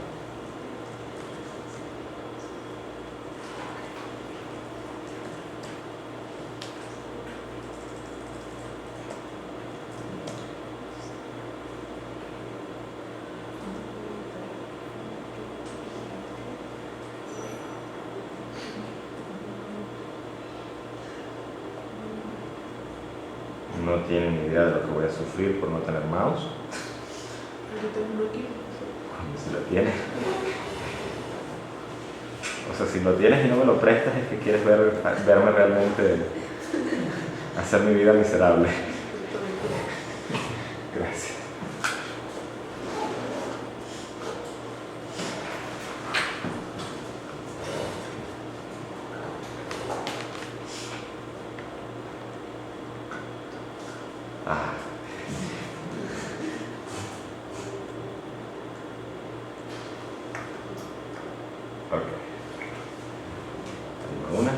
No tienen ni idea de lo que voy a sufrir por no tener mouse. Yo tengo uno aquí. Si lo tiene. O sea, si lo tienes y no me lo prestas es que quieres verme realmente hacer mi vida miserable. Gracias. Ah. Ok. Tengo una.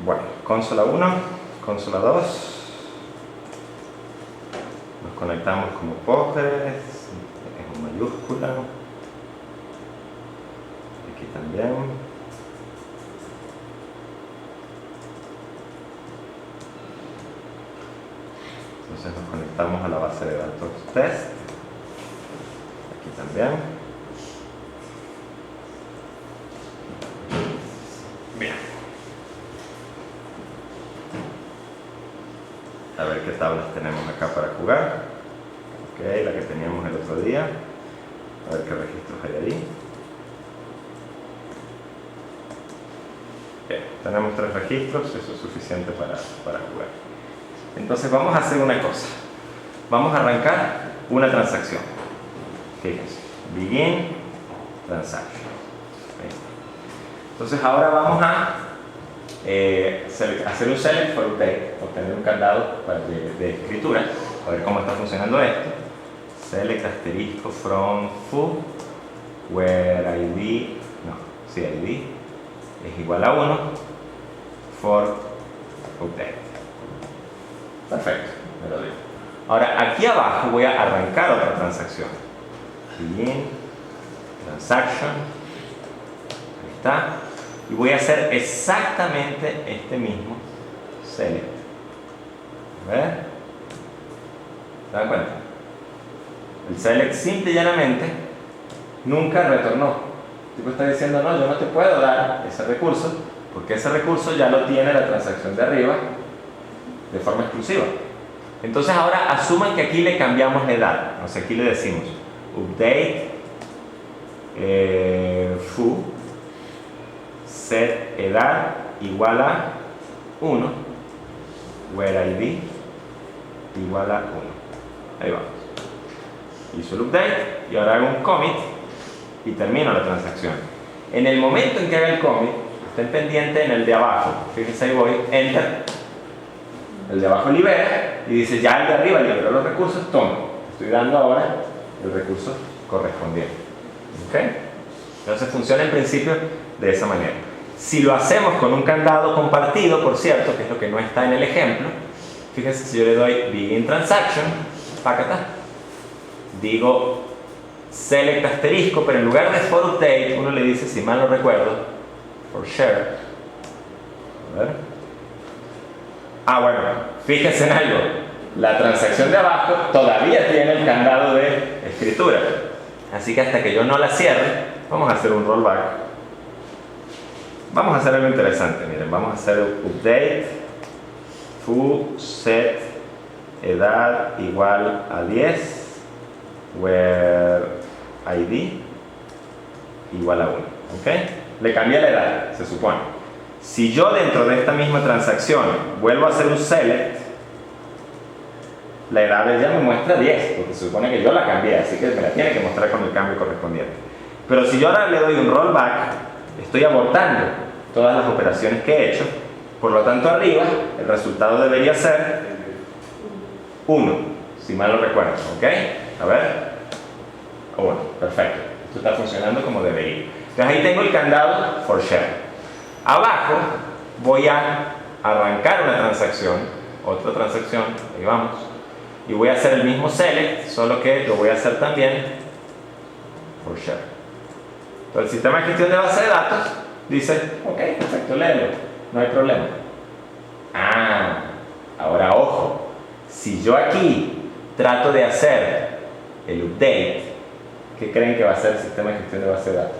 Bueno, consola 1, consola 2. Nos conectamos como Postgres, es en mayúscula. Aquí también. Entonces nos conectamos a la base de datos test. Aquí también. Bien. A ver qué tablas tenemos acá para jugar. Ok, la que teníamos el otro día. A ver qué registros hay ahí. Bien, tenemos 3 registros, eso es suficiente para jugar. Entonces vamos a hacer una cosa. Vamos a arrancar una transacción. Fíjense, begin transaction. Ahí está. Entonces ahora vamos a hacer un select for update, obtener un candado de escritura, a ver cómo está funcionando esto. Select asterisco from foo, where id, id es igual a 1 for update. Perfecto, me lo digo. Ahora aquí abajo voy a arrancar otra transacción. Begin transaction, ahí está. Y voy a hacer exactamente este mismo select. A ver. ¿Se dan cuenta? El select simple y llanamente nunca retornó. El tipo está diciendo, no, yo no te puedo dar ese recurso porque ese recurso ya lo tiene la transacción de arriba de forma exclusiva. Entonces ahora asuman que aquí le cambiamos la edad. O sea, aquí le decimos update foo set edad igual a 1, where id igual a 1. Ahí vamos. Hizo el update y ahora hago un commit y termino la transacción. En el momento en que haga el commit, estén pendientes en el de abajo. Fíjense, ahí voy, enter. El de abajo libera y dice, ya el de arriba liberó los recursos, toma. Estoy dando ahora el recurso correspondiente. ¿Ok? Entonces funciona en principio de esa manera. Si lo hacemos con un candado compartido, por cierto, que es lo que no está en el ejemplo, fíjense, si yo le doy begin transaction, pácata, digo select asterisco, pero en lugar de for update, uno le dice, si mal no recuerdo, for share. A ver. Ah, bueno, fíjense en algo. La transacción de abajo todavía tiene el candado de escritura. Así que hasta que yo no la cierre, vamos a hacer un rollback. Vamos a hacer algo interesante, miren, vamos a hacer update foo set edad igual a 10 where id igual a 1, ¿ok? Le cambié la edad, se supone. Si yo dentro de esta misma transacción vuelvo a hacer un select, la edad ya me muestra 10, porque se supone que yo la cambié, así que me la tiene que mostrar con el cambio correspondiente. Pero si yo ahora le doy un rollback, estoy abortando todas las operaciones que he hecho, por lo tanto arriba el resultado debería ser 1, si mal no recuerdo, ¿ok? A ver, 1, perfecto, esto está funcionando como debería. Entonces ahí tengo el candado for share. Abajo voy a arrancar una transacción, otra transacción, ahí vamos, y voy a hacer el mismo select, solo que lo voy a hacer también for share. Entonces el sistema de gestión de base de datos dice, ok, perfecto, léelo, no hay problema. Ah, ahora ojo, si yo aquí trato de hacer el update, ¿qué creen que va a hacer el sistema de gestión de base de datos?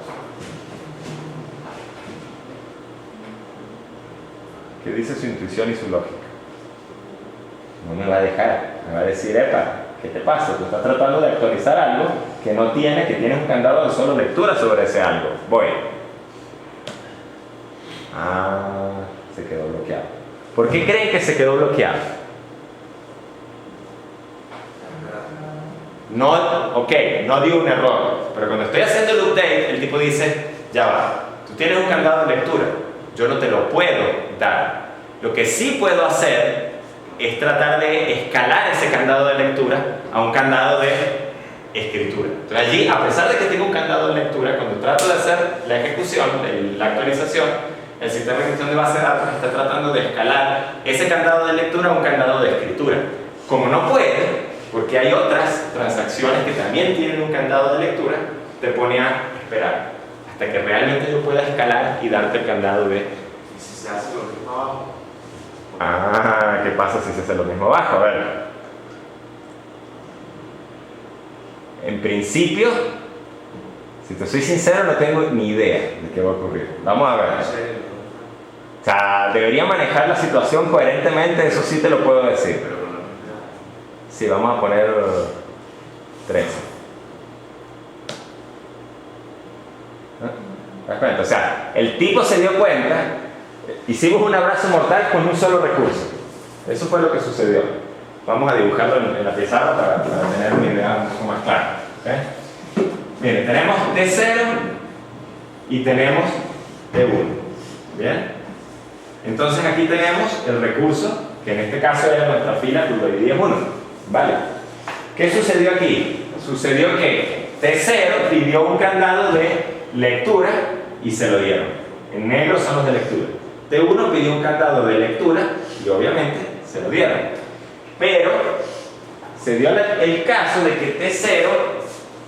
¿Qué dice su intuición y su lógica? No me va a dejar, me va a decir, epa, ¿qué te pasa? Tú estás tratando de actualizar algo que no tiene, que tiene un candado de solo lectura sobre ese algo. Voy. Ah, se quedó bloqueado. ¿Por qué creen que se quedó bloqueado? No, ok, no dio un error, pero cuando estoy haciendo el update, el tipo dice, ya va, tú tienes un candado de lectura, yo no te lo puedo dar. Lo que sí puedo hacer es tratar de escalar ese candado de lectura a un candado de escritura. Entonces allí, a pesar de que tengo un candado de lectura, cuando trato de hacer la ejecución, la actualización, el sistema de gestión de base de datos está tratando de escalar ese candado de lectura a un candado de escritura. Como no puede, porque hay otras transacciones que también tienen un candado de lectura, te pone a esperar hasta que realmente yo pueda escalar y darte el candado de... ¿Y si se hace lo mismo abajo? Ah, ¿qué pasa si se hace lo mismo abajo? A ver. En principio, si te soy sincero, no tengo ni idea de qué va a ocurrir. Vamos a ver. O sea, debería manejar la situación coherentemente, eso sí te lo puedo decir. Sí, vamos a poner 13. ¿Te das cuenta? O sea, el tipo se dio cuenta, hicimos un abrazo mortal con un solo recurso. Eso fue lo que sucedió. Vamos a dibujarlo en la pizarra para tener una idea un poco más clara. ¿Okay? Miren, tenemos D0 y tenemos D1. ¿Bien? Entonces aquí tenemos el recurso, que en este caso era nuestra fila, tú lo dividías 1. ¿Vale? ¿Qué sucedió aquí? Sucedió que T0 pidió un candado de lectura y se lo dieron. En negro son los de lectura. T1 pidió un candado de lectura y obviamente se lo dieron. Pero se dio el caso de que T0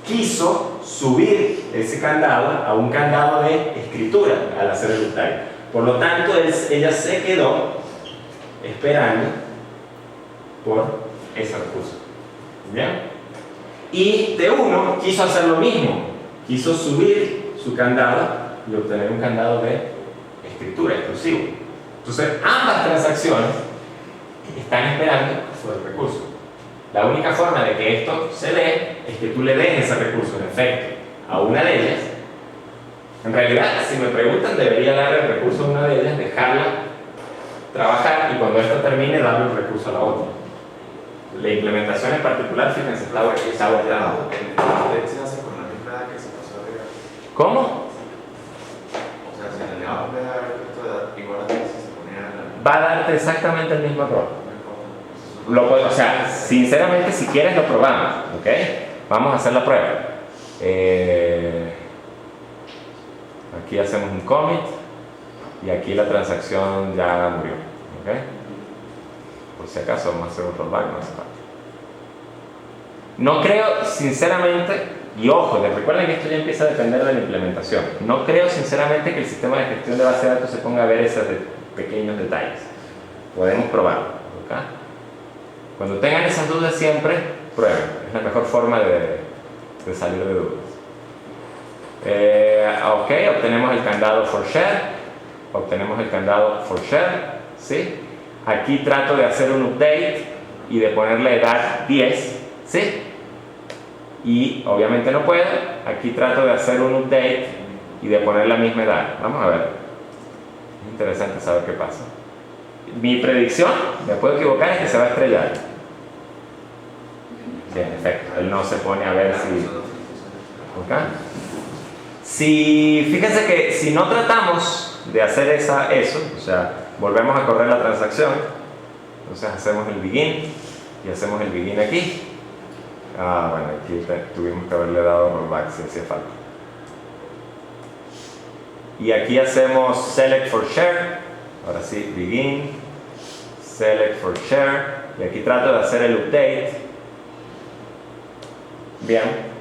quiso subir ese candado a un candado de escritura al hacer el update. Por lo tanto, ella se quedó esperando por ese recurso. ¿Bien? Y T1 quiso hacer lo mismo, quiso subir su candado y obtener un candado de escritura exclusivo. Entonces, ambas transacciones están esperando por el recurso. La única forma de que esto se dé es que tú le des ese recurso, en efecto, a una de ellas. En realidad, si me preguntan, debería darle el recurso a una de ellas, dejarla trabajar y cuando esto termine, darle el recurso a la otra. La implementación en particular, fíjense, está volteando. ¿El update se hace con la misma edad que se pasó arriba? ¿Cómo? O sea, si en el abajo en vez de haber puesto edad igual a si se ponía la... Va a darte exactamente el mismo error. No importa. O sea, sinceramente, si quieres lo probamos, ¿ok? Vamos a hacer la prueba. Aquí hacemos un commit y aquí la transacción ya murió, ¿ok? Por si acaso vamos a hacer un rollback, no hace falta. No creo, sinceramente, y ojo, recuerden que esto ya empieza a depender de la implementación. No creo, sinceramente, que el sistema de gestión de base de datos se ponga a ver esos pequeños detalles. Podemos probarlo, ¿ok? Cuando tengan esas dudas siempre, prueben. Es la mejor forma de salir de dudas. Ok, obtenemos el candado for share. Obtenemos el candado for share. ¿Sí? Aquí trato de hacer un update y de ponerle edad 10. ¿Sí? Y obviamente no puedo. Aquí trato de hacer un update y de poner la misma edad. Vamos a ver. Es interesante saber qué pasa. Mi predicción, me puedo equivocar, es que se va a estrellar. Sí, en efecto, él no se pone a ver si... ¿Ok? Fíjense que si no tratamos de hacer eso, o sea, volvemos a correr la transacción, entonces hacemos el begin y hacemos el begin aquí. Bueno, aquí tuvimos que haberle dado rollback si hacía falta. Y aquí hacemos select for share. Ahora sí, begin, select for share, y aquí trato de hacer el update. Bien,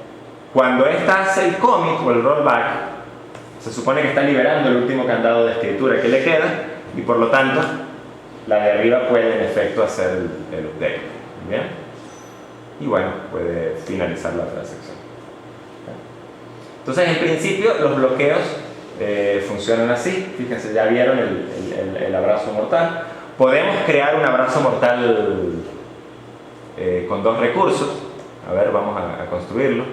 cuando esta hace el commit o el rollback, se supone que está liberando el último candado de escritura que le queda, y por lo tanto, la de arriba puede en efecto hacer el update. Bien, y bueno, puede finalizar la transacción. Entonces, en principio, los bloqueos funcionan así. Fíjense, ya vieron el abrazo mortal. Podemos crear un abrazo mortal con dos recursos. A ver, vamos a construirlo.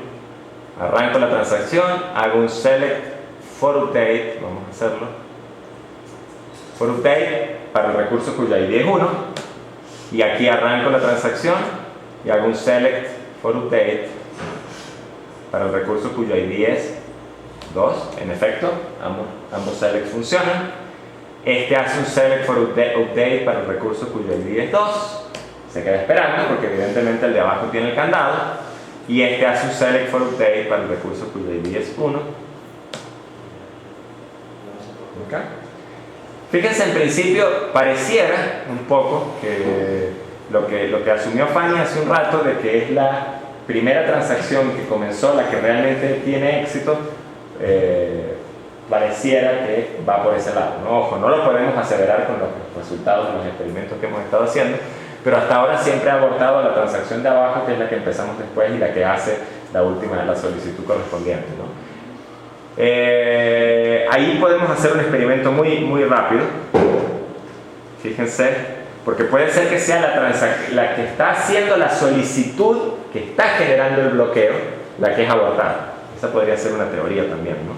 Arranco la transacción, hago un select for update, vamos a hacerlo. For update para el recurso cuyo ID es 1. Y aquí arranco la transacción y hago un select for update para el recurso cuyo ID es 2. En efecto, ambos selects funcionan. Este hace un select for update para el recurso cuyo ID es 2. Se queda esperando porque evidentemente el de abajo tiene el candado. Y este hace un select for update para el recurso cuyo ID es 1. ¿Okay? Fíjense, en principio pareciera un poco que lo que asumió Fanny hace un rato, de que es la primera transacción que comenzó la que realmente tiene éxito, pareciera que va por ese lado, ¿no? Ojo, no lo podemos aseverar con los resultados de los experimentos que hemos estado haciendo, pero hasta ahora siempre ha abortado la transacción de abajo, que es la que empezamos después y la que hace la solicitud correspondiente, ¿no? Ahí podemos hacer un experimento muy rápido. Fíjense, porque puede ser que sea la que está haciendo la solicitud, que está generando el bloqueo, la que es abortada. Esa podría ser una teoría también, ¿no?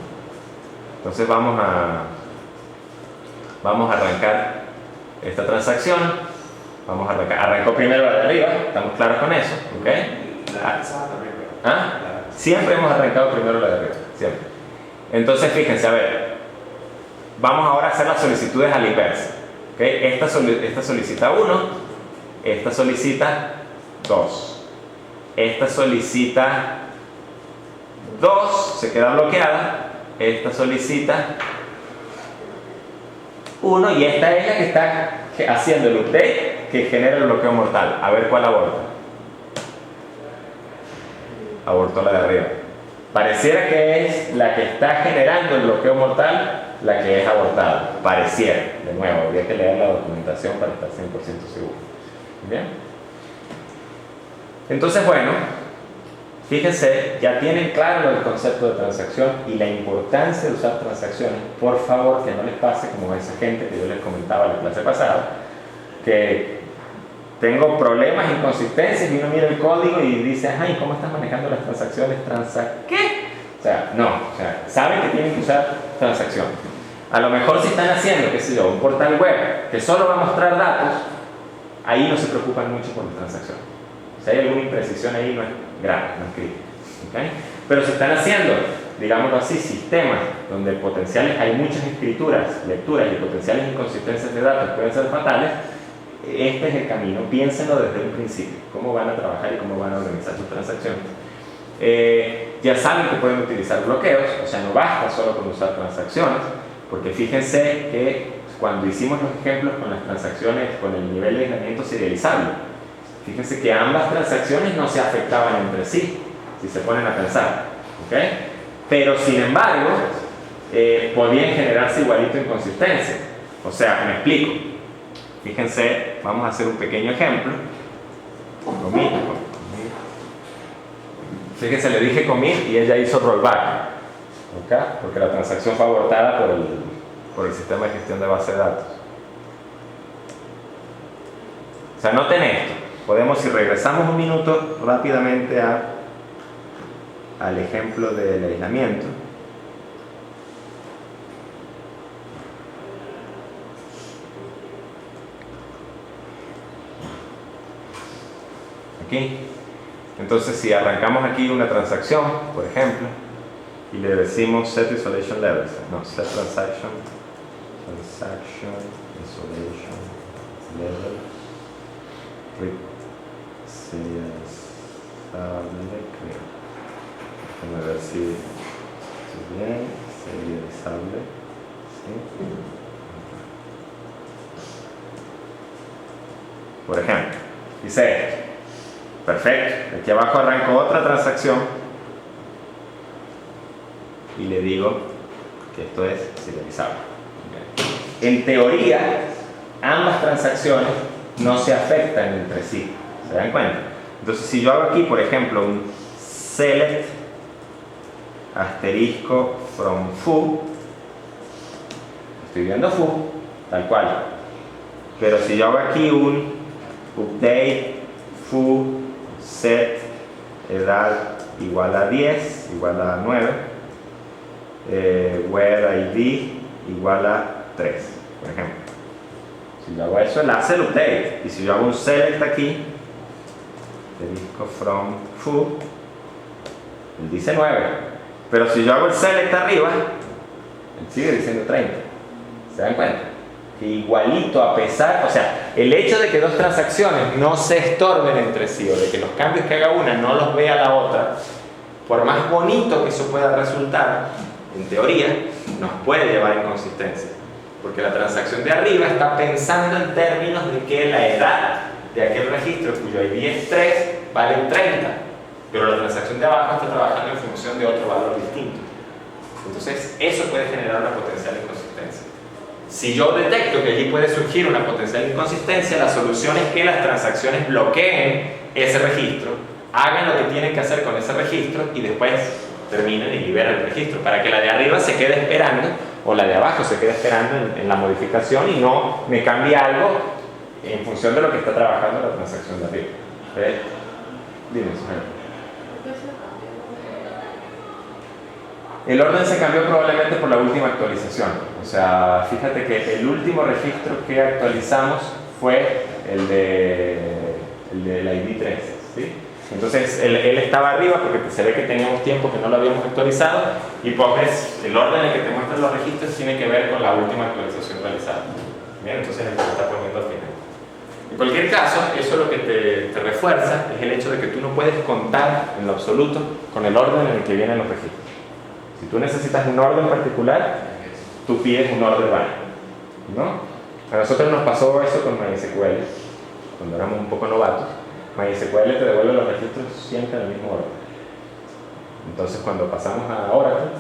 Entonces vamos a arrancar esta transacción. Arrancó primero la de arriba, estamos claros con eso, ¿ok? Siempre hemos arrancado primero la de arriba, siempre. Entonces fíjense, a ver, vamos ahora a hacer las solicitudes a la inversa, ¿ok? Esta solicita 1, esta solicita 2, esta solicita 2, se queda bloqueada, esta solicita 1 y esta es la que está haciendo el update que genera el bloqueo mortal. A ver cuál aborta. Abortó la de arriba. Pareciera que es la que está generando el bloqueo mortal la que es abortada. Pareciera. De nuevo, habría que leer la documentación para estar 100% seguro. ¿Bien? Entonces, bueno, fíjense, ya tienen claro el concepto de transacción y la importancia de usar transacciones. Por favor, que no les pase como a esa gente que yo les comentaba en la clase pasada, que tengo problemas, inconsistencias, y uno mira el código y dice, ay, ¿cómo estás manejando las transacciones? ¿Qué? O sea, no, saben que tienen que usar transacciones. A lo mejor si están haciendo, qué sé yo, un portal web que solo va a mostrar datos, ahí no se preocupan mucho por las transacciones. Si hay alguna imprecisión ahí, no es grave, no es crítico. ¿Okay? Pero si están haciendo, digámoslo así, sistemas donde potenciales hay muchas escrituras, lecturas y potenciales inconsistencias de datos pueden ser fatales, este es el camino. Piénsenlo desde un principio, cómo van a trabajar y cómo van a organizar sus transacciones. Ya saben que pueden utilizar bloqueos, o sea, no basta solo con usar transacciones, porque fíjense que cuando hicimos los ejemplos con las transacciones, con el nivel de aislamiento serializable, fíjense que ambas transacciones no se afectaban entre sí, si se ponen a pensar, ¿ok? Pero sin embargo, podían generarse igualito inconsistencias. O sea, me explico. Fíjense, vamos a hacer un pequeño ejemplo. Commit. Fíjense, le dije commit y ella hizo rollback, ¿ok? Porque la transacción fue abortada por el sistema de gestión de base de datos. O sea, noten esto. Podemos, si regresamos un minuto rápidamente al ejemplo del aislamiento. Aquí. Entonces, si arrancamos aquí una transacción, por ejemplo, y le decimos set isolation levels, no, set transaction isolation levels, creo. Déjame ver si bien, serializable, ¿sí? Por ejemplo, dice esto. Perfecto. Aquí abajo arranco otra transacción y le digo que esto es serializable. Okay. En teoría, ambas transacciones no se afectan entre sí. ¿Se dan cuenta? Entonces, si yo hago aquí, por ejemplo, un select asterisco from foo, estoy viendo foo, tal cual. Pero si yo hago aquí un update foo set edad igual a 10, igual a 9, where id igual a 3, por ejemplo. Si yo hago eso, él hace el update. Y si yo hago un select aquí, asterisco from foo, él dice 9. Pero si yo hago el select arriba, él sigue diciendo 30. ¿Se dan cuenta? Que igualito, a pesar, o sea, el hecho de que dos transacciones no se estorben entre sí, o de que los cambios que haga una no los vea la otra, por más bonito que eso pueda resultar, en teoría, nos puede llevar a inconsistencia. Porque la transacción de arriba está pensando en términos de que la edad de aquel registro cuyo ID es 3 vale 30, pero la transacción de abajo está trabajando en función de otro valor distinto. Entonces, eso puede generar una potencial inconsistencia. Si yo detecto que allí puede surgir una potencial inconsistencia, la solución es que las transacciones bloqueen ese registro, hagan lo que tienen que hacer con ese registro y después terminen y liberen el registro, para que la de arriba se quede esperando o la de abajo se quede esperando en la modificación y no me cambie algo en función de lo que está trabajando la transacción de arriba. Dime, Sujeta. El orden se cambió probablemente por la última actualización. O sea, fíjate que el último registro que actualizamos fue el del ID 3, ¿sí? Entonces él estaba arriba porque se ve que teníamos tiempo que no lo habíamos actualizado, y Postgres, el orden en el que te muestran los registros tiene que ver con la última actualización realizada. Bien, entonces él se está poniendo al final. En cualquier caso, eso lo que te refuerza es el hecho de que tú no puedes contar en lo absoluto con el orden en el que vienen los registros. Si tú necesitas un orden particular, tú pides un order by, ¿no? A nosotros nos pasó eso con MySQL, cuando éramos un poco novatos. MySQL te devuelve los registros siempre en el mismo orden. Entonces, cuando pasamos a Oracle,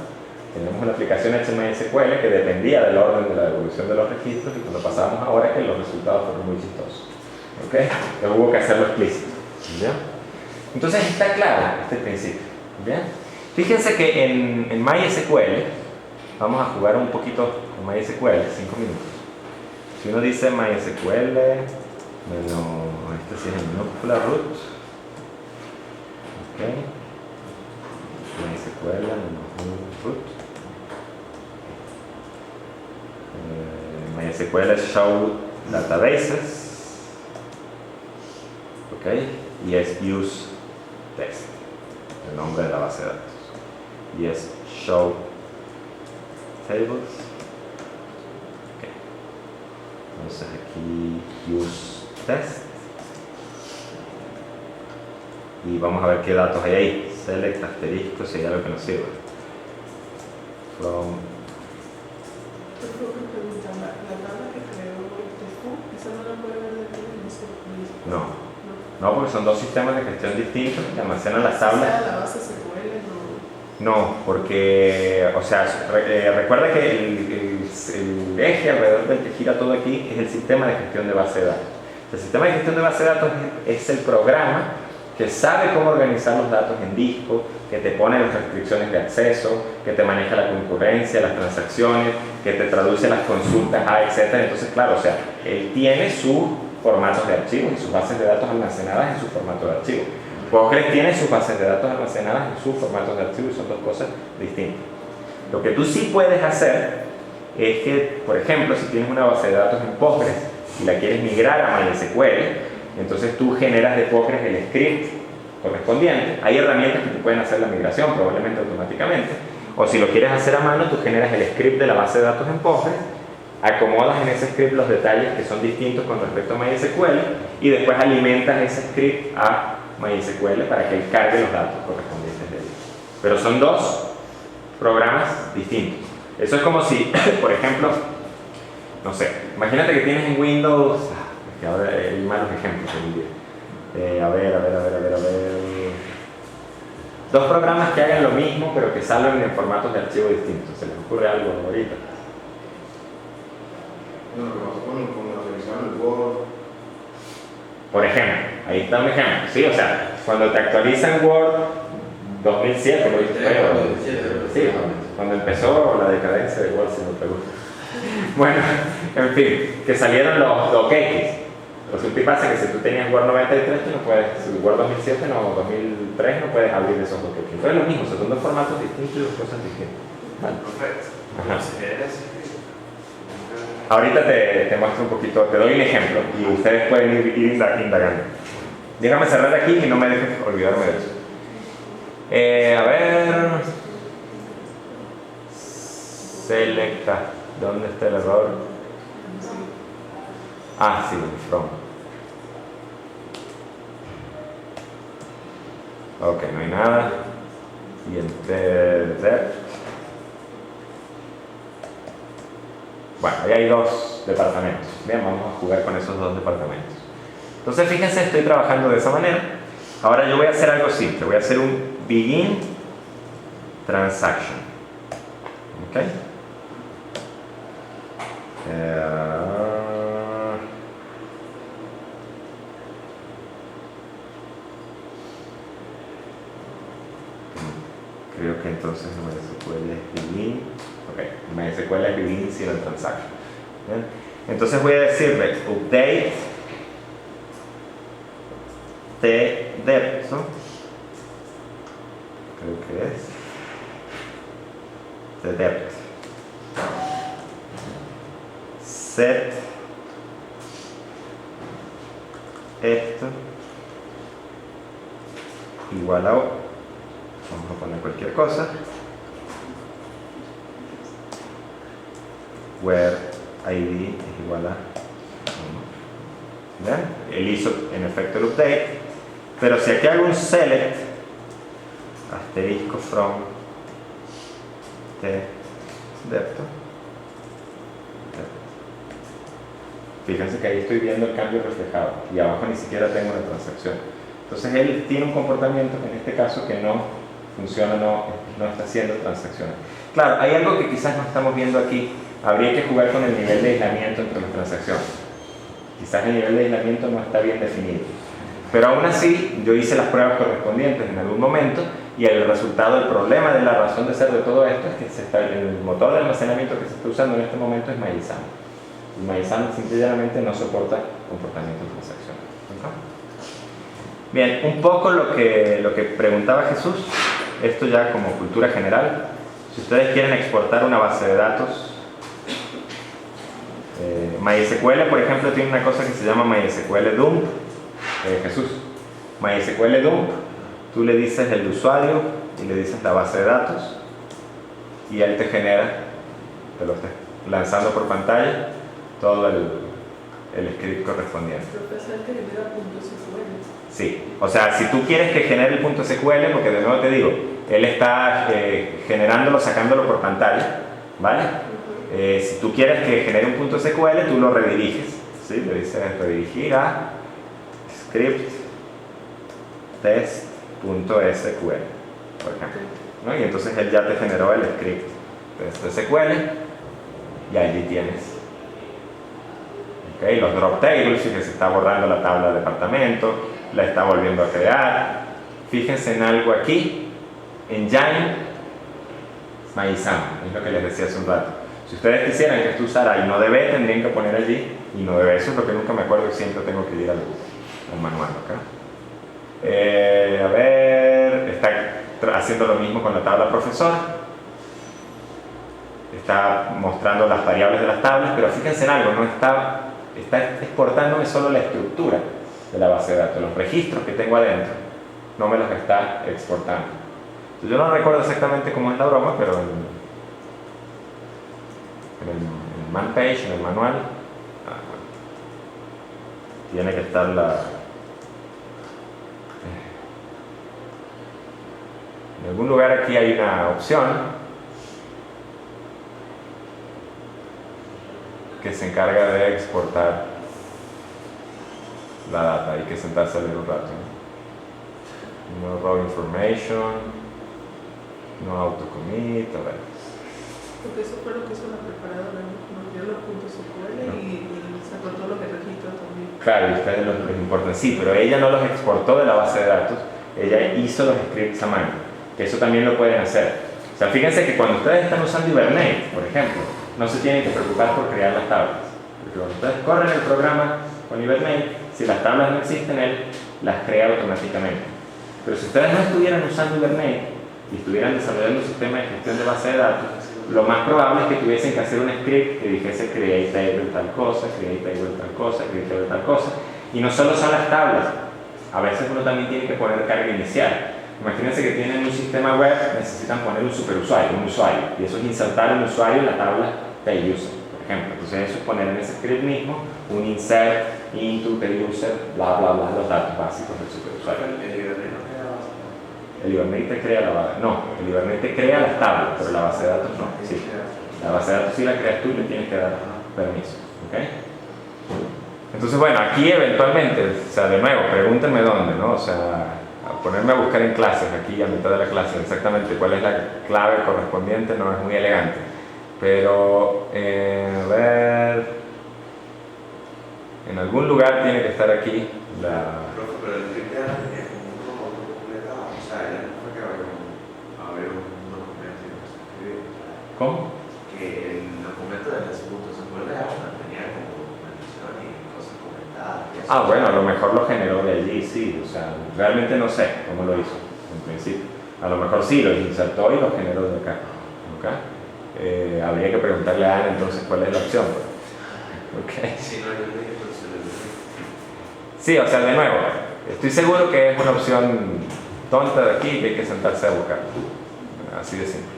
teníamos una aplicación hecha en MySQL que dependía del orden de la devolución de los registros, y cuando pasamos a Oracle, los resultados fueron muy chistosos. ¿Ok? Entonces hubo que hacerlo explícito. ¿Bien? Entonces está claro este principio. ¿Bien? Fíjense que en MySQL, vamos a jugar un poquito con MySQL, 5 minutos. Si uno dice MySQL, bueno, este sí es el minúscula root. Ok. MySQL, root. MySQL show databases. Ok. Y es use test, el nombre de la base de datos. Y es show tables. Okay. Entonces aquí use test y vamos a ver qué datos hay ahí. Select asterisco si hay algo que nos sirve. From. La tabla que creó Tefu, esa no la puede ver de este. No, porque son dos sistemas de gestión distintos que almacenan las tablas. La base SQL no. No, porque, o sea, recuerda que el eje alrededor del que gira todo aquí es el sistema de gestión de base de datos. El sistema de gestión de base de datos es el programa que sabe cómo organizar los datos en disco, que te pone las restricciones de acceso, que te maneja la concurrencia, las transacciones, que te traduce las consultas, etc. Entonces, claro, o sea, él tiene sus formatos de archivos y sus bases de datos almacenadas en su formato de archivo. Postgres tiene sus bases de datos almacenadas en sus formatos de archivo y son dos cosas distintas. Lo que tú sí puedes hacer es que, por ejemplo, si tienes una base de datos en Postgres y la quieres migrar a MySQL, entonces tú generas de Postgres el script correspondiente. Hay herramientas que te pueden hacer la migración probablemente automáticamente, o si lo quieres hacer a mano, tú generas el script de la base de datos en Postgres, acomodas en ese script los detalles que son distintos con respecto a MySQL y después alimentas ese script a MySQL para que él cargue los datos correspondientes de él. Pero son dos programas distintos. Eso es como si, por ejemplo, no sé, imagínate que tienes en Windows, que ahora hay malos ejemplos hoy en día. A ver. Dos programas que hagan lo mismo pero que salgan en formatos de archivo distintos. ¿Se les ocurre algo ahorita? No, lo que pasó con la revisión del Word. Por ejemplo, ahí está un ejemplo, ¿sí? O sea, cuando te actualizan Word 2007, lo viste, sí, cuando empezó la decadencia de Word, si no te gusta. Bueno, en fin, que salieron los docx. Resulta y pasa que si tú tenías Word 93, tú no puedes, Word 2007 no, 2003 no puedes abrir esos docx. Entonces es lo mismo, son dos formatos distintos y dos cosas distintas. Vale. Perfecto. Ajá. Entonces, Ahorita te muestro un poquito, te doy un ejemplo y ustedes pueden ir indagando. Déjame cerrar aquí y no me dejes olvidarme de eso. A ver. Selecta. ¿Dónde está el error? Ah, sí, from. Ok, no hay nada. Y el depth. Bueno, ahí hay dos departamentos. Bien, vamos a jugar con esos dos departamentos. Entonces, fíjense, estoy trabajando de esa manera. Ahora yo voy a hacer algo simple. Voy a hacer un begin transaction. ¿Ok? Creo que entonces MySQL es begin. Ok, MySQL es begin sin el transaction. ¿Bien? Entonces voy a decirle update depth, ¿no? Creo que es the depth. Set esto igual a, vamos a poner cualquier cosa, where id es igual a 1. ¿Ven? Él hizo en efecto el update, pero si aquí hago un select asterisco from the depth, fíjense que ahí estoy viendo el cambio reflejado y abajo ni siquiera tengo una transacción. Entonces él tiene un comportamiento en este caso que no funciona, no está haciendo transacciones. Claro, hay algo que quizás no estamos viendo aquí. Habría que jugar con el nivel de aislamiento entre las transacciones. Quizás el nivel de aislamiento no está bien definido. Pero aún así, yo hice las pruebas correspondientes en algún momento y el resultado, el problema de la razón de ser de todo esto es que el motor de almacenamiento que se está usando en este momento es MySAM. Y MySAM simplemente no soporta comportamientos transaccionales. Bien, un poco lo que preguntaba Jesús, esto ya como cultura general. Si ustedes quieren exportar una base de datos, MySQL, por ejemplo, tiene una cosa que se llama MySQL dump. Jesús, MySQL dump, tú le dices el usuario y le dices la base de datos y él te genera, te lo está lanzando por pantalla, todo el script correspondiente. Profesor que genera .sql. Sí, o sea, si tú quieres que genere el .sql, porque de nuevo te digo, él está generándolo, sacándolo por pantalla, ¿vale? Si tú quieres que genere un .sql, tú lo rediriges, ¿sí? Le dices redirigir a script test.sql, por ejemplo, ¿no? Y entonces él ya te generó el script test.sql y allí tienes. Okay, los drop tables, fíjense, está borrando la tabla de departamento, la está volviendo a crear. Fíjense en algo aquí, Engine MySAM, es lo que les decía hace un rato. Si ustedes quisieran que esto usara InnoDB, tendrían que poner allí InnoDB. Eso es lo que nunca me acuerdo y siempre tengo que ir al manual. ¿Okay? A ver, está haciendo lo mismo con la tabla profesor. Está mostrando las variables de las tablas, pero fíjense en algo, no está exportándome solo la estructura de la base de datos, los registros que tengo adentro, no me los está exportando. Entonces, yo no recuerdo exactamente cómo es la broma, pero en el man page, en el manual, tiene que estar en algún lugar aquí hay una opción que se encarga de exportar la data. Hay que sentarse a leer un rato, ¿no? No raw information, no autocommit, a ver. Porque eso fue lo que hizo la preparadora, ¿no? Nos dio los .sql y sacó todo lo que registra también. Claro, y a ustedes les importan, sí, pero ella no los exportó de la base de datos, ella hizo los scripts a mano, que eso también lo pueden hacer. O sea, fíjense que cuando ustedes están usando Hibernate, por ejemplo, no se tienen que preocupar por crear las tablas, porque cuando ustedes corren el programa con Hibernate, si las tablas no existen, él las crea automáticamente. Pero si ustedes no estuvieran usando Hibernate y estuvieran desarrollando un sistema de gestión de base de datos, lo más probable es que tuviesen que hacer un script que dijese create table tal cosa, create table tal cosa, create table tal cosa. Y no solo son las tablas, a veces uno también tiene que poner carga inicial. Imagínense que tienen un sistema web, necesitan poner un superusuario, un usuario, y eso es insertar un usuario en la tabla pay user, por ejemplo. Entonces eso es poner en ese script mismo un insert into pay user, bla bla bla, los datos básicos del superusuario. El Hibernate crea la base, no, el Hibernate crea las tablas, pero la base de datos no. Sí. La base de datos sí la creas tú y le tienes que dar permiso. ¿Okay? Entonces, bueno, aquí eventualmente, o sea, de nuevo, pregúntenme dónde, ¿no? O sea, a ponerme a buscar en clases, aquí a mitad de la clase, exactamente cuál es la clave correspondiente, no es muy elegante. Pero, a ver, en algún lugar tiene que estar aquí la... Pero el script ya tenía como un documento completado, o sea, ya no fue que había un documento y no se escribió. ¿Cómo? Que el documento de las puntos en Word tenía como documentación y cosas comentadas. Ah, bueno, a lo mejor lo generó de allí, sí, o sea, realmente no sé cómo lo hizo, en principio. A lo mejor sí, lo insertó y lo generó de acá. ¿Okay? Habría que preguntarle a Ana entonces cuál es la opción. ¿Okay? Si no, yo le dije, entonces le dije. Sí, o sea, de nuevo, estoy seguro que es una opción tonta de aquí que hay que sentarse a buscar. Así de simple.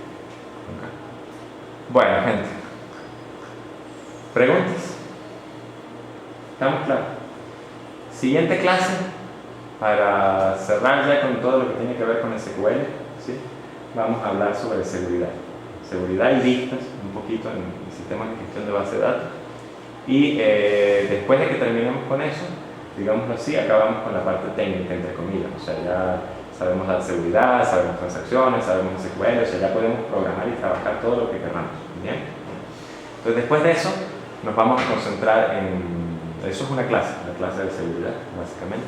¿Okay? Bueno, gente. ¿Preguntas? ¿Estamos claros? Siguiente clase, para cerrar ya con todo lo que tiene que ver con SQL, ¿sí? Vamos a hablar sobre seguridad. Seguridad y vistas, un poquito en sistemas de gestión de base de datos. Y después de que terminemos con eso, digámoslo así, acabamos con la parte técnica, entre comillas. O sea, ya sabemos la seguridad, sabemos transacciones, sabemos SQL, o sea, ya podemos programar y trabajar todo lo que queramos. ¿Bien? Entonces, después de eso, nos vamos a concentrar en... Eso es una clase, la clase de seguridad, básicamente.